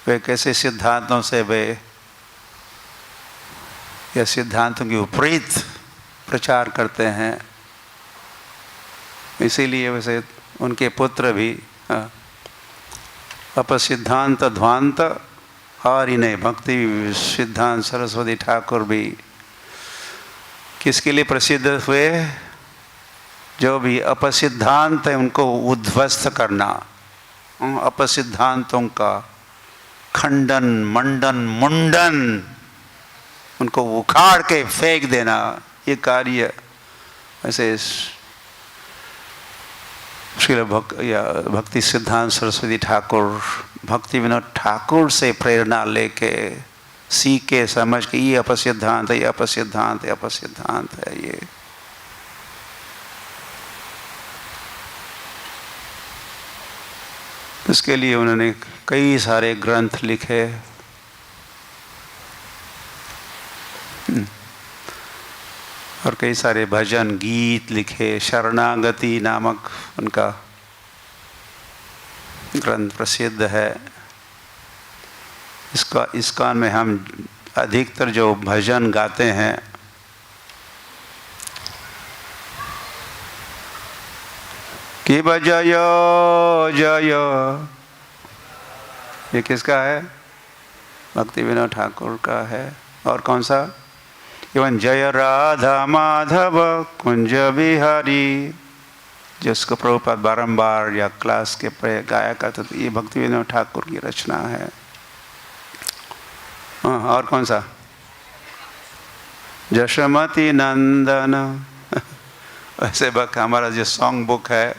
वे कैसे सिद्धांतों से वे या सिद्धांतों के विपरीत प्रचार करते हैं। इसीलिए वैसे उनके पुत्र भी अपसिद्धांत ध्वांत और ही नहीं, भक्ति सिद्धांत सरस्वती ठाकुर भी किसके लिए प्रसिद्ध हुए? जो भी अपसिद्धांत है उनको उद्ध्वस्त करना, अपसिद्धांतों का खंडन मंडन मुंडन, उनको उखाड़ के फेंक देना, ये कार्य ऐसे श्री भक्ति सिद्धांत सरस्वती ठाकुर भक्ति विनोद ठाकुर से प्रेरणा लेके सीख के समझ के ये अपसिद्धांत है, ये अपसिद्धांत है, अपसिद्धांत है ये। इसके लिए उन्होंने कई सारे ग्रंथ लिखे। और कई सारे भजन गीत लिखे। शरणागति नामक उनका ग्रंथ प्रसिद्ध है। इस्कॉन में हम अधिकतर जो भजन गाते हैं कि जय जय, ये किसका है? भक्ति विनोद ठाकुर का है। और कौन सा? इवन जय राधा माधव कुंज बिहारी, जिसको प्रभुपाद बारंबार या क्लास के गाया करते थे, ये भक्ति विनोद ठाकुर की रचना है। हाँ, और कौन सा? यशोमती नंदन। ऐसे बुक हमारा जो सॉन्ग बुक है,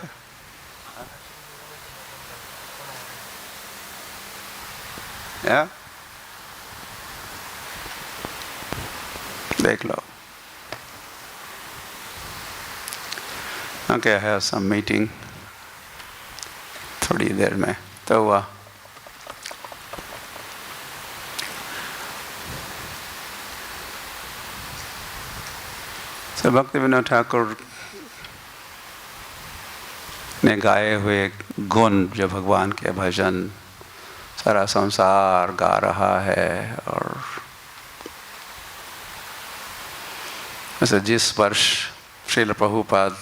या देख लो। ओके, है सम मीटिंग थोड़ी देर में तो हुआ। तो भक्ति विनोद ठाकुर ने गाए हुए गुण, जो भगवान के भजन सारा संसार गा रहा है, और वैसे जिस वर्ष श्रील प्रभुपाद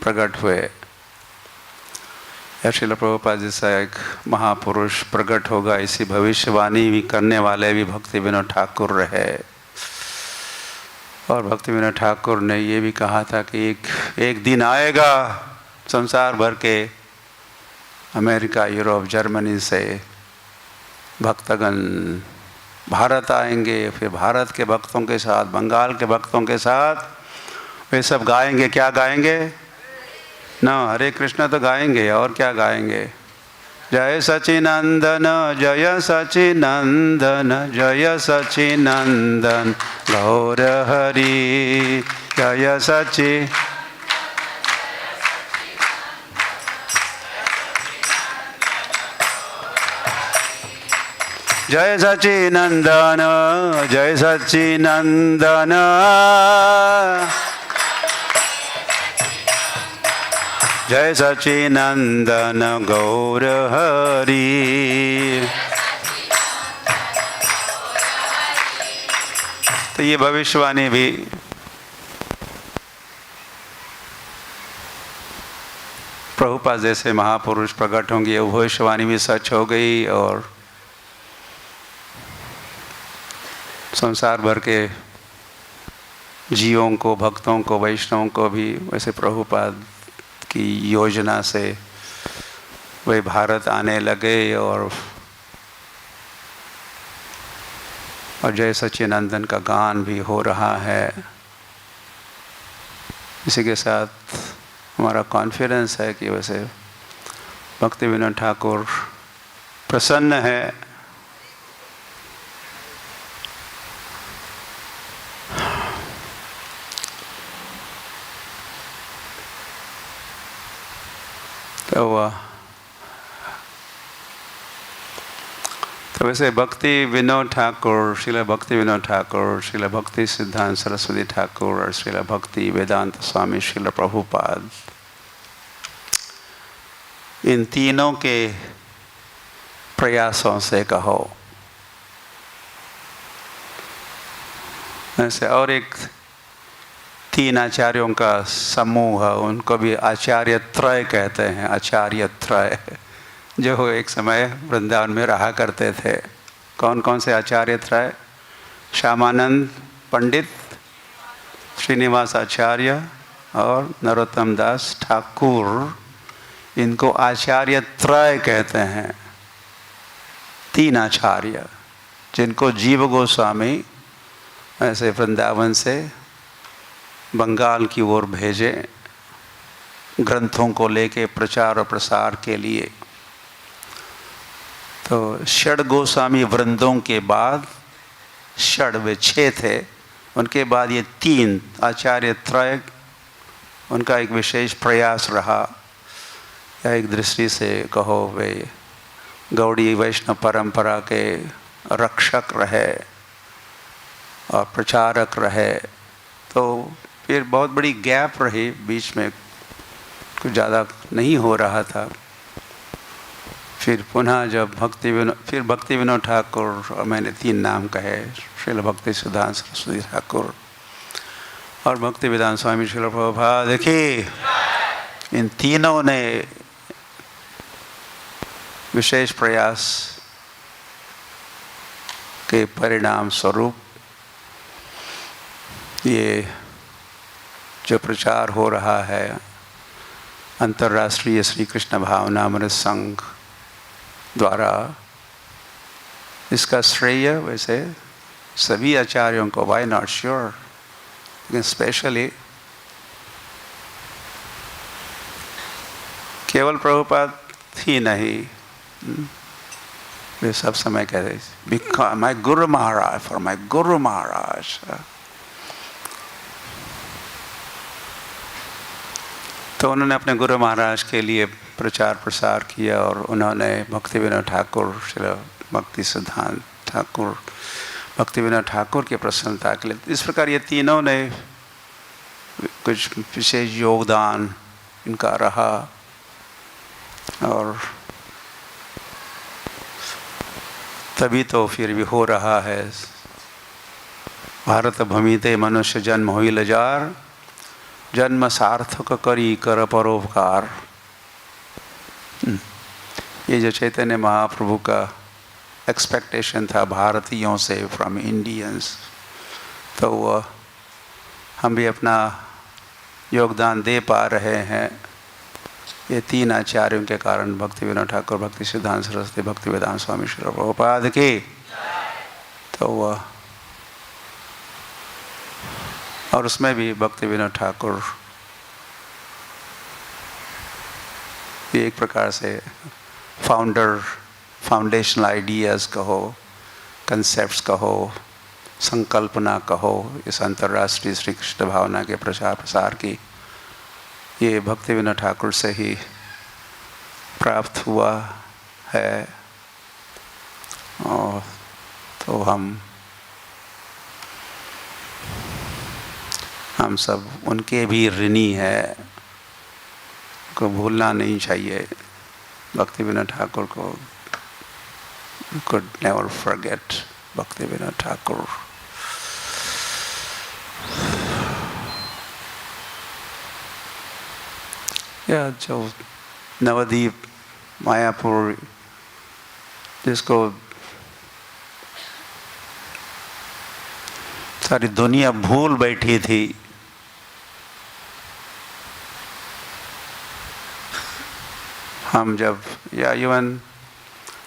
प्रकट हुए, या श्रील प्रभुपाद जैसा एक महापुरुष प्रकट होगा, इसी भविष्यवाणी भी करने वाले भी भक्ति विनोद ठाकुर रहे। और भक्ति विनोद ठाकुर ने ये भी कहा था कि एक दिन आएगा संसार भर के, अमेरिका, यूरोप, जर्मनी से भक्तगण भारत आएंगे, फिर भारत के भक्तों के साथ, बंगाल के भक्तों के साथ वे सब गाएंगे। क्या गाएंगे? ना हरे कृष्ण तो गाएंगे, और क्या गाएंगे? जय सचिनंदन, जय सचिनंदन, जय सचिनंदन गौर हरि, जय सचि जय सचिनंदन, जय सचिनंदन, जय सचिनंदन गौर हरि। तो ये भविष्यवाणी भी प्रभुपाद जैसे महापुरुष प्रकट होंगे, वो भविष्यवाणी भी सच हो गई। और संसार भर के जीवों को, भक्तों को, वैष्णवों को भी वैसे प्रभुपाद की योजना से वे भारत आने लगे। और जय सच्चिदानंद का गान भी हो रहा है। इसी के साथ हमारा कॉन्फिडेंस है कि वैसे भक्ति विनोद ठाकुर प्रसन्न है। तो वैसे भक्ति विनोद ठाकुर, श्रील भक्ति विनोद ठाकुर, श्रील भक्ति सिद्धांत सरस्वती ठाकुर और श्रील भक्ति वेदांत स्वामी श्रील प्रभुपाद, इन तीनों के प्रयासों से कहो, ऐसे और एक तीन आचार्यों का समूह है, उनको भी आचार्य त्रय कहते हैं। आचार्य त्रय जो एक समय वृंदावन में रहा करते थे। कौन कौन से आचार्य त्रय? श्यामानंद पंडित, श्रीनिवास आचार्य और नरोत्तम दास ठाकुर, इनको आचार्य त्रय कहते हैं। तीन आचार्य जिनको जीव गोस्वामी ऐसे वृंदावन से बंगाल की ओर भेजे ग्रंथों को लेके प्रचार और प्रसार के लिए। तो षड गोस्वामी वृंदों के बाद, षड वे 6 थे, उनके बाद ये 3 आचार्य त्रय, उनका एक विशेष प्रयास रहा। या एक दृष्टि से कहो वे गौड़ी वैष्णव परंपरा के रक्षक रहे और प्रचारक रहे। तो फिर बहुत बड़ी गैप रही, बीच में कुछ ज़्यादा नहीं हो रहा था। फिर पुनः जब भक्ति विनोद ठाकुर, और मैंने 3 नाम कहे, श्रील भक्ति सिद्धांत सरस्वती ठाकुर और भक्ति वेदांत स्वामी श्रील प्रभुपाद। देखिए इन तीनों ने विशेष प्रयास के परिणाम स्वरूप ये जो प्रचार हो रहा है अंतर्राष्ट्रीय श्री कृष्ण भावनामृत संघ द्वारा, इसका श्रेय वैसे सभी आचार्यों को, वाई नॉट श्योर, लेकिन स्पेशली केवल प्रभुपाद ही नहीं, वे सब समय कह रहे my Guru Maharaj, for my Guru Maharaj. तो उन्होंने अपने गुरु महाराज के लिए प्रचार प्रसार किया और उन्होंने भक्ति विनोद ठाकुर, श्री भक्ति सिद्धांत ठाकुर, भक्ति विनोद ठाकुर की प्रसन्नता के लिए, इस प्रकार ये तीनों ने कुछ विशेष योगदान इनका रहा। और तभी तो फिर भी हो रहा है, भारत भूमिते मनुष्य जन्म होइल जार, जन्म सार्थक करी कर परोपकार। ये जो चैतन्य महाप्रभु का एक्सपेक्टेशन था भारतीयों से, फ्रॉम इंडियंस, तो वह हम भी अपना योगदान दे पा रहे हैं ये तीन आचार्यों के कारण, भक्ति विनोद ठाकुर, भक्ति सिद्धांत सरस्वती, भक्ति वेदांत स्वामी श्री प्रभुपाद की। तो वह, और उसमें भी भक्ति विनोद ठाकुर एक प्रकार से फाउंडर, फाउंडेशनल आइडियाज़ कहो, कंसेप्ट्स कहो, संकल्पना कहो, इस अंतर्राष्ट्रीय श्री कृष्ण भावना के प्रचार प्रसार की, ये भक्ति विनोद ठाकुर से ही प्राप्त हुआ है। और तो हम सब उनके भी ऋणी है, को भूलना नहीं चाहिए। भक्ति विनोद ठाकुर को could never forget भक्ति विनोद ठाकुर। या जो नवद्वीप मायापुर, जिसको सारी दुनिया भूल बैठी थी, हम जब, या इवन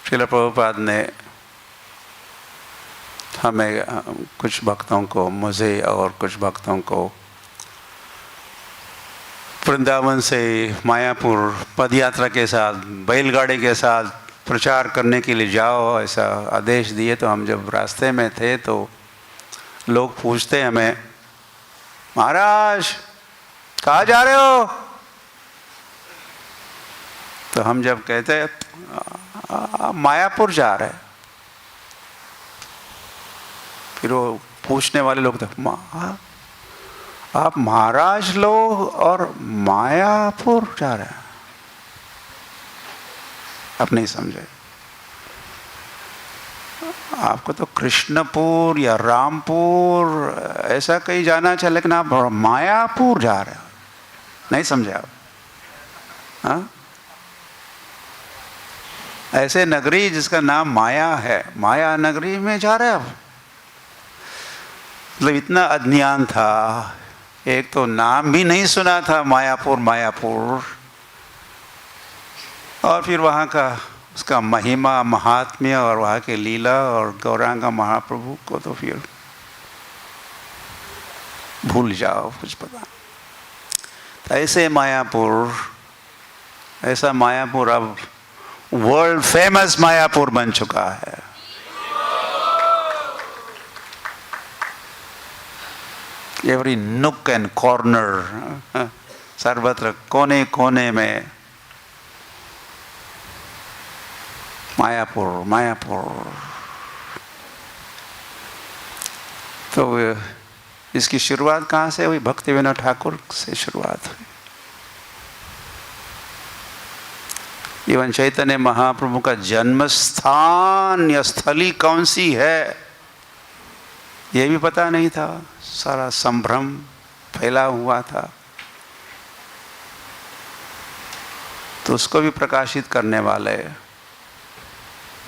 श्रील प्रभुपाद ने हमें, कुछ भक्तों को, मुझे और कुछ भक्तों को वृंदावन से मायापुर पदयात्रा के साथ, बैलगाड़ी के साथ प्रचार करने के लिए जाओ, ऐसा आदेश दिए। तो हम जब रास्ते में थे तो लोग पूछते हमें, महाराज कहाँ जा रहे हो? तो हम जब कहते मायापुर जा रहे हैं, फिर वो पूछने वाले लोग थे, आप महाराज लोग और मायापुर जा रहे हैं? आप नहीं समझे, आपको तो कृष्णपुर या रामपुर ऐसा कहीं जाना चाहिए, लेकिन आप मायापुर जा रहे हो, नहीं समझे आप? हाँ, ऐसे नगरी जिसका नाम माया है, माया नगरी में जा रहे हो आप? मतलब इतना अज्ञान था, एक तो नाम भी नहीं सुना था मायापुर, मायापुर, और फिर वहाँ का उसका महिमा, महात्म्य और वहाँ के लीला और गौरांग महाप्रभु को तो फिर भूल जाओ, कुछ पता। तो ऐसे मायापुर, ऐसा मायापुर अब वर्ल्ड फेमस मायापुर बन चुका है। एवरी नुक एंड कॉर्नर, सर्वत्र कोने कोने में मायापुर, मायापुर। तो इसकी शुरुआत कहाँ से हुई? भक्ति विनोद ठाकुर से शुरुआत हुई। इवन चैतन्य महाप्रभु का जन्म स्थान या स्थली कौन सी है ये भी पता नहीं था, सारा संभ्रम फैला हुआ था। तो उसको भी प्रकाशित करने वाले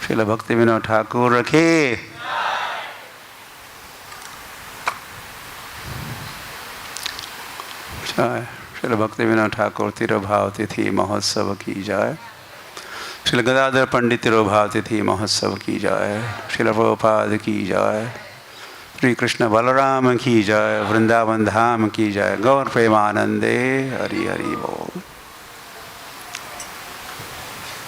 श्रील भक्ति विनोद ठाकुर रखे। श्रील भक्ति विनोद ठाकुर तिरुभाव तिथि महोत्सव की जाए। श्रील गदाधर पंडित तिरुभाव तिथि महोत्सव की जाए। श्रील प्रभुपाद की जाए। श्री कृष्ण बलराम की जय, वृंदावन धाम की जय, गौर प्रेमानंदे, हरि हरि बोल।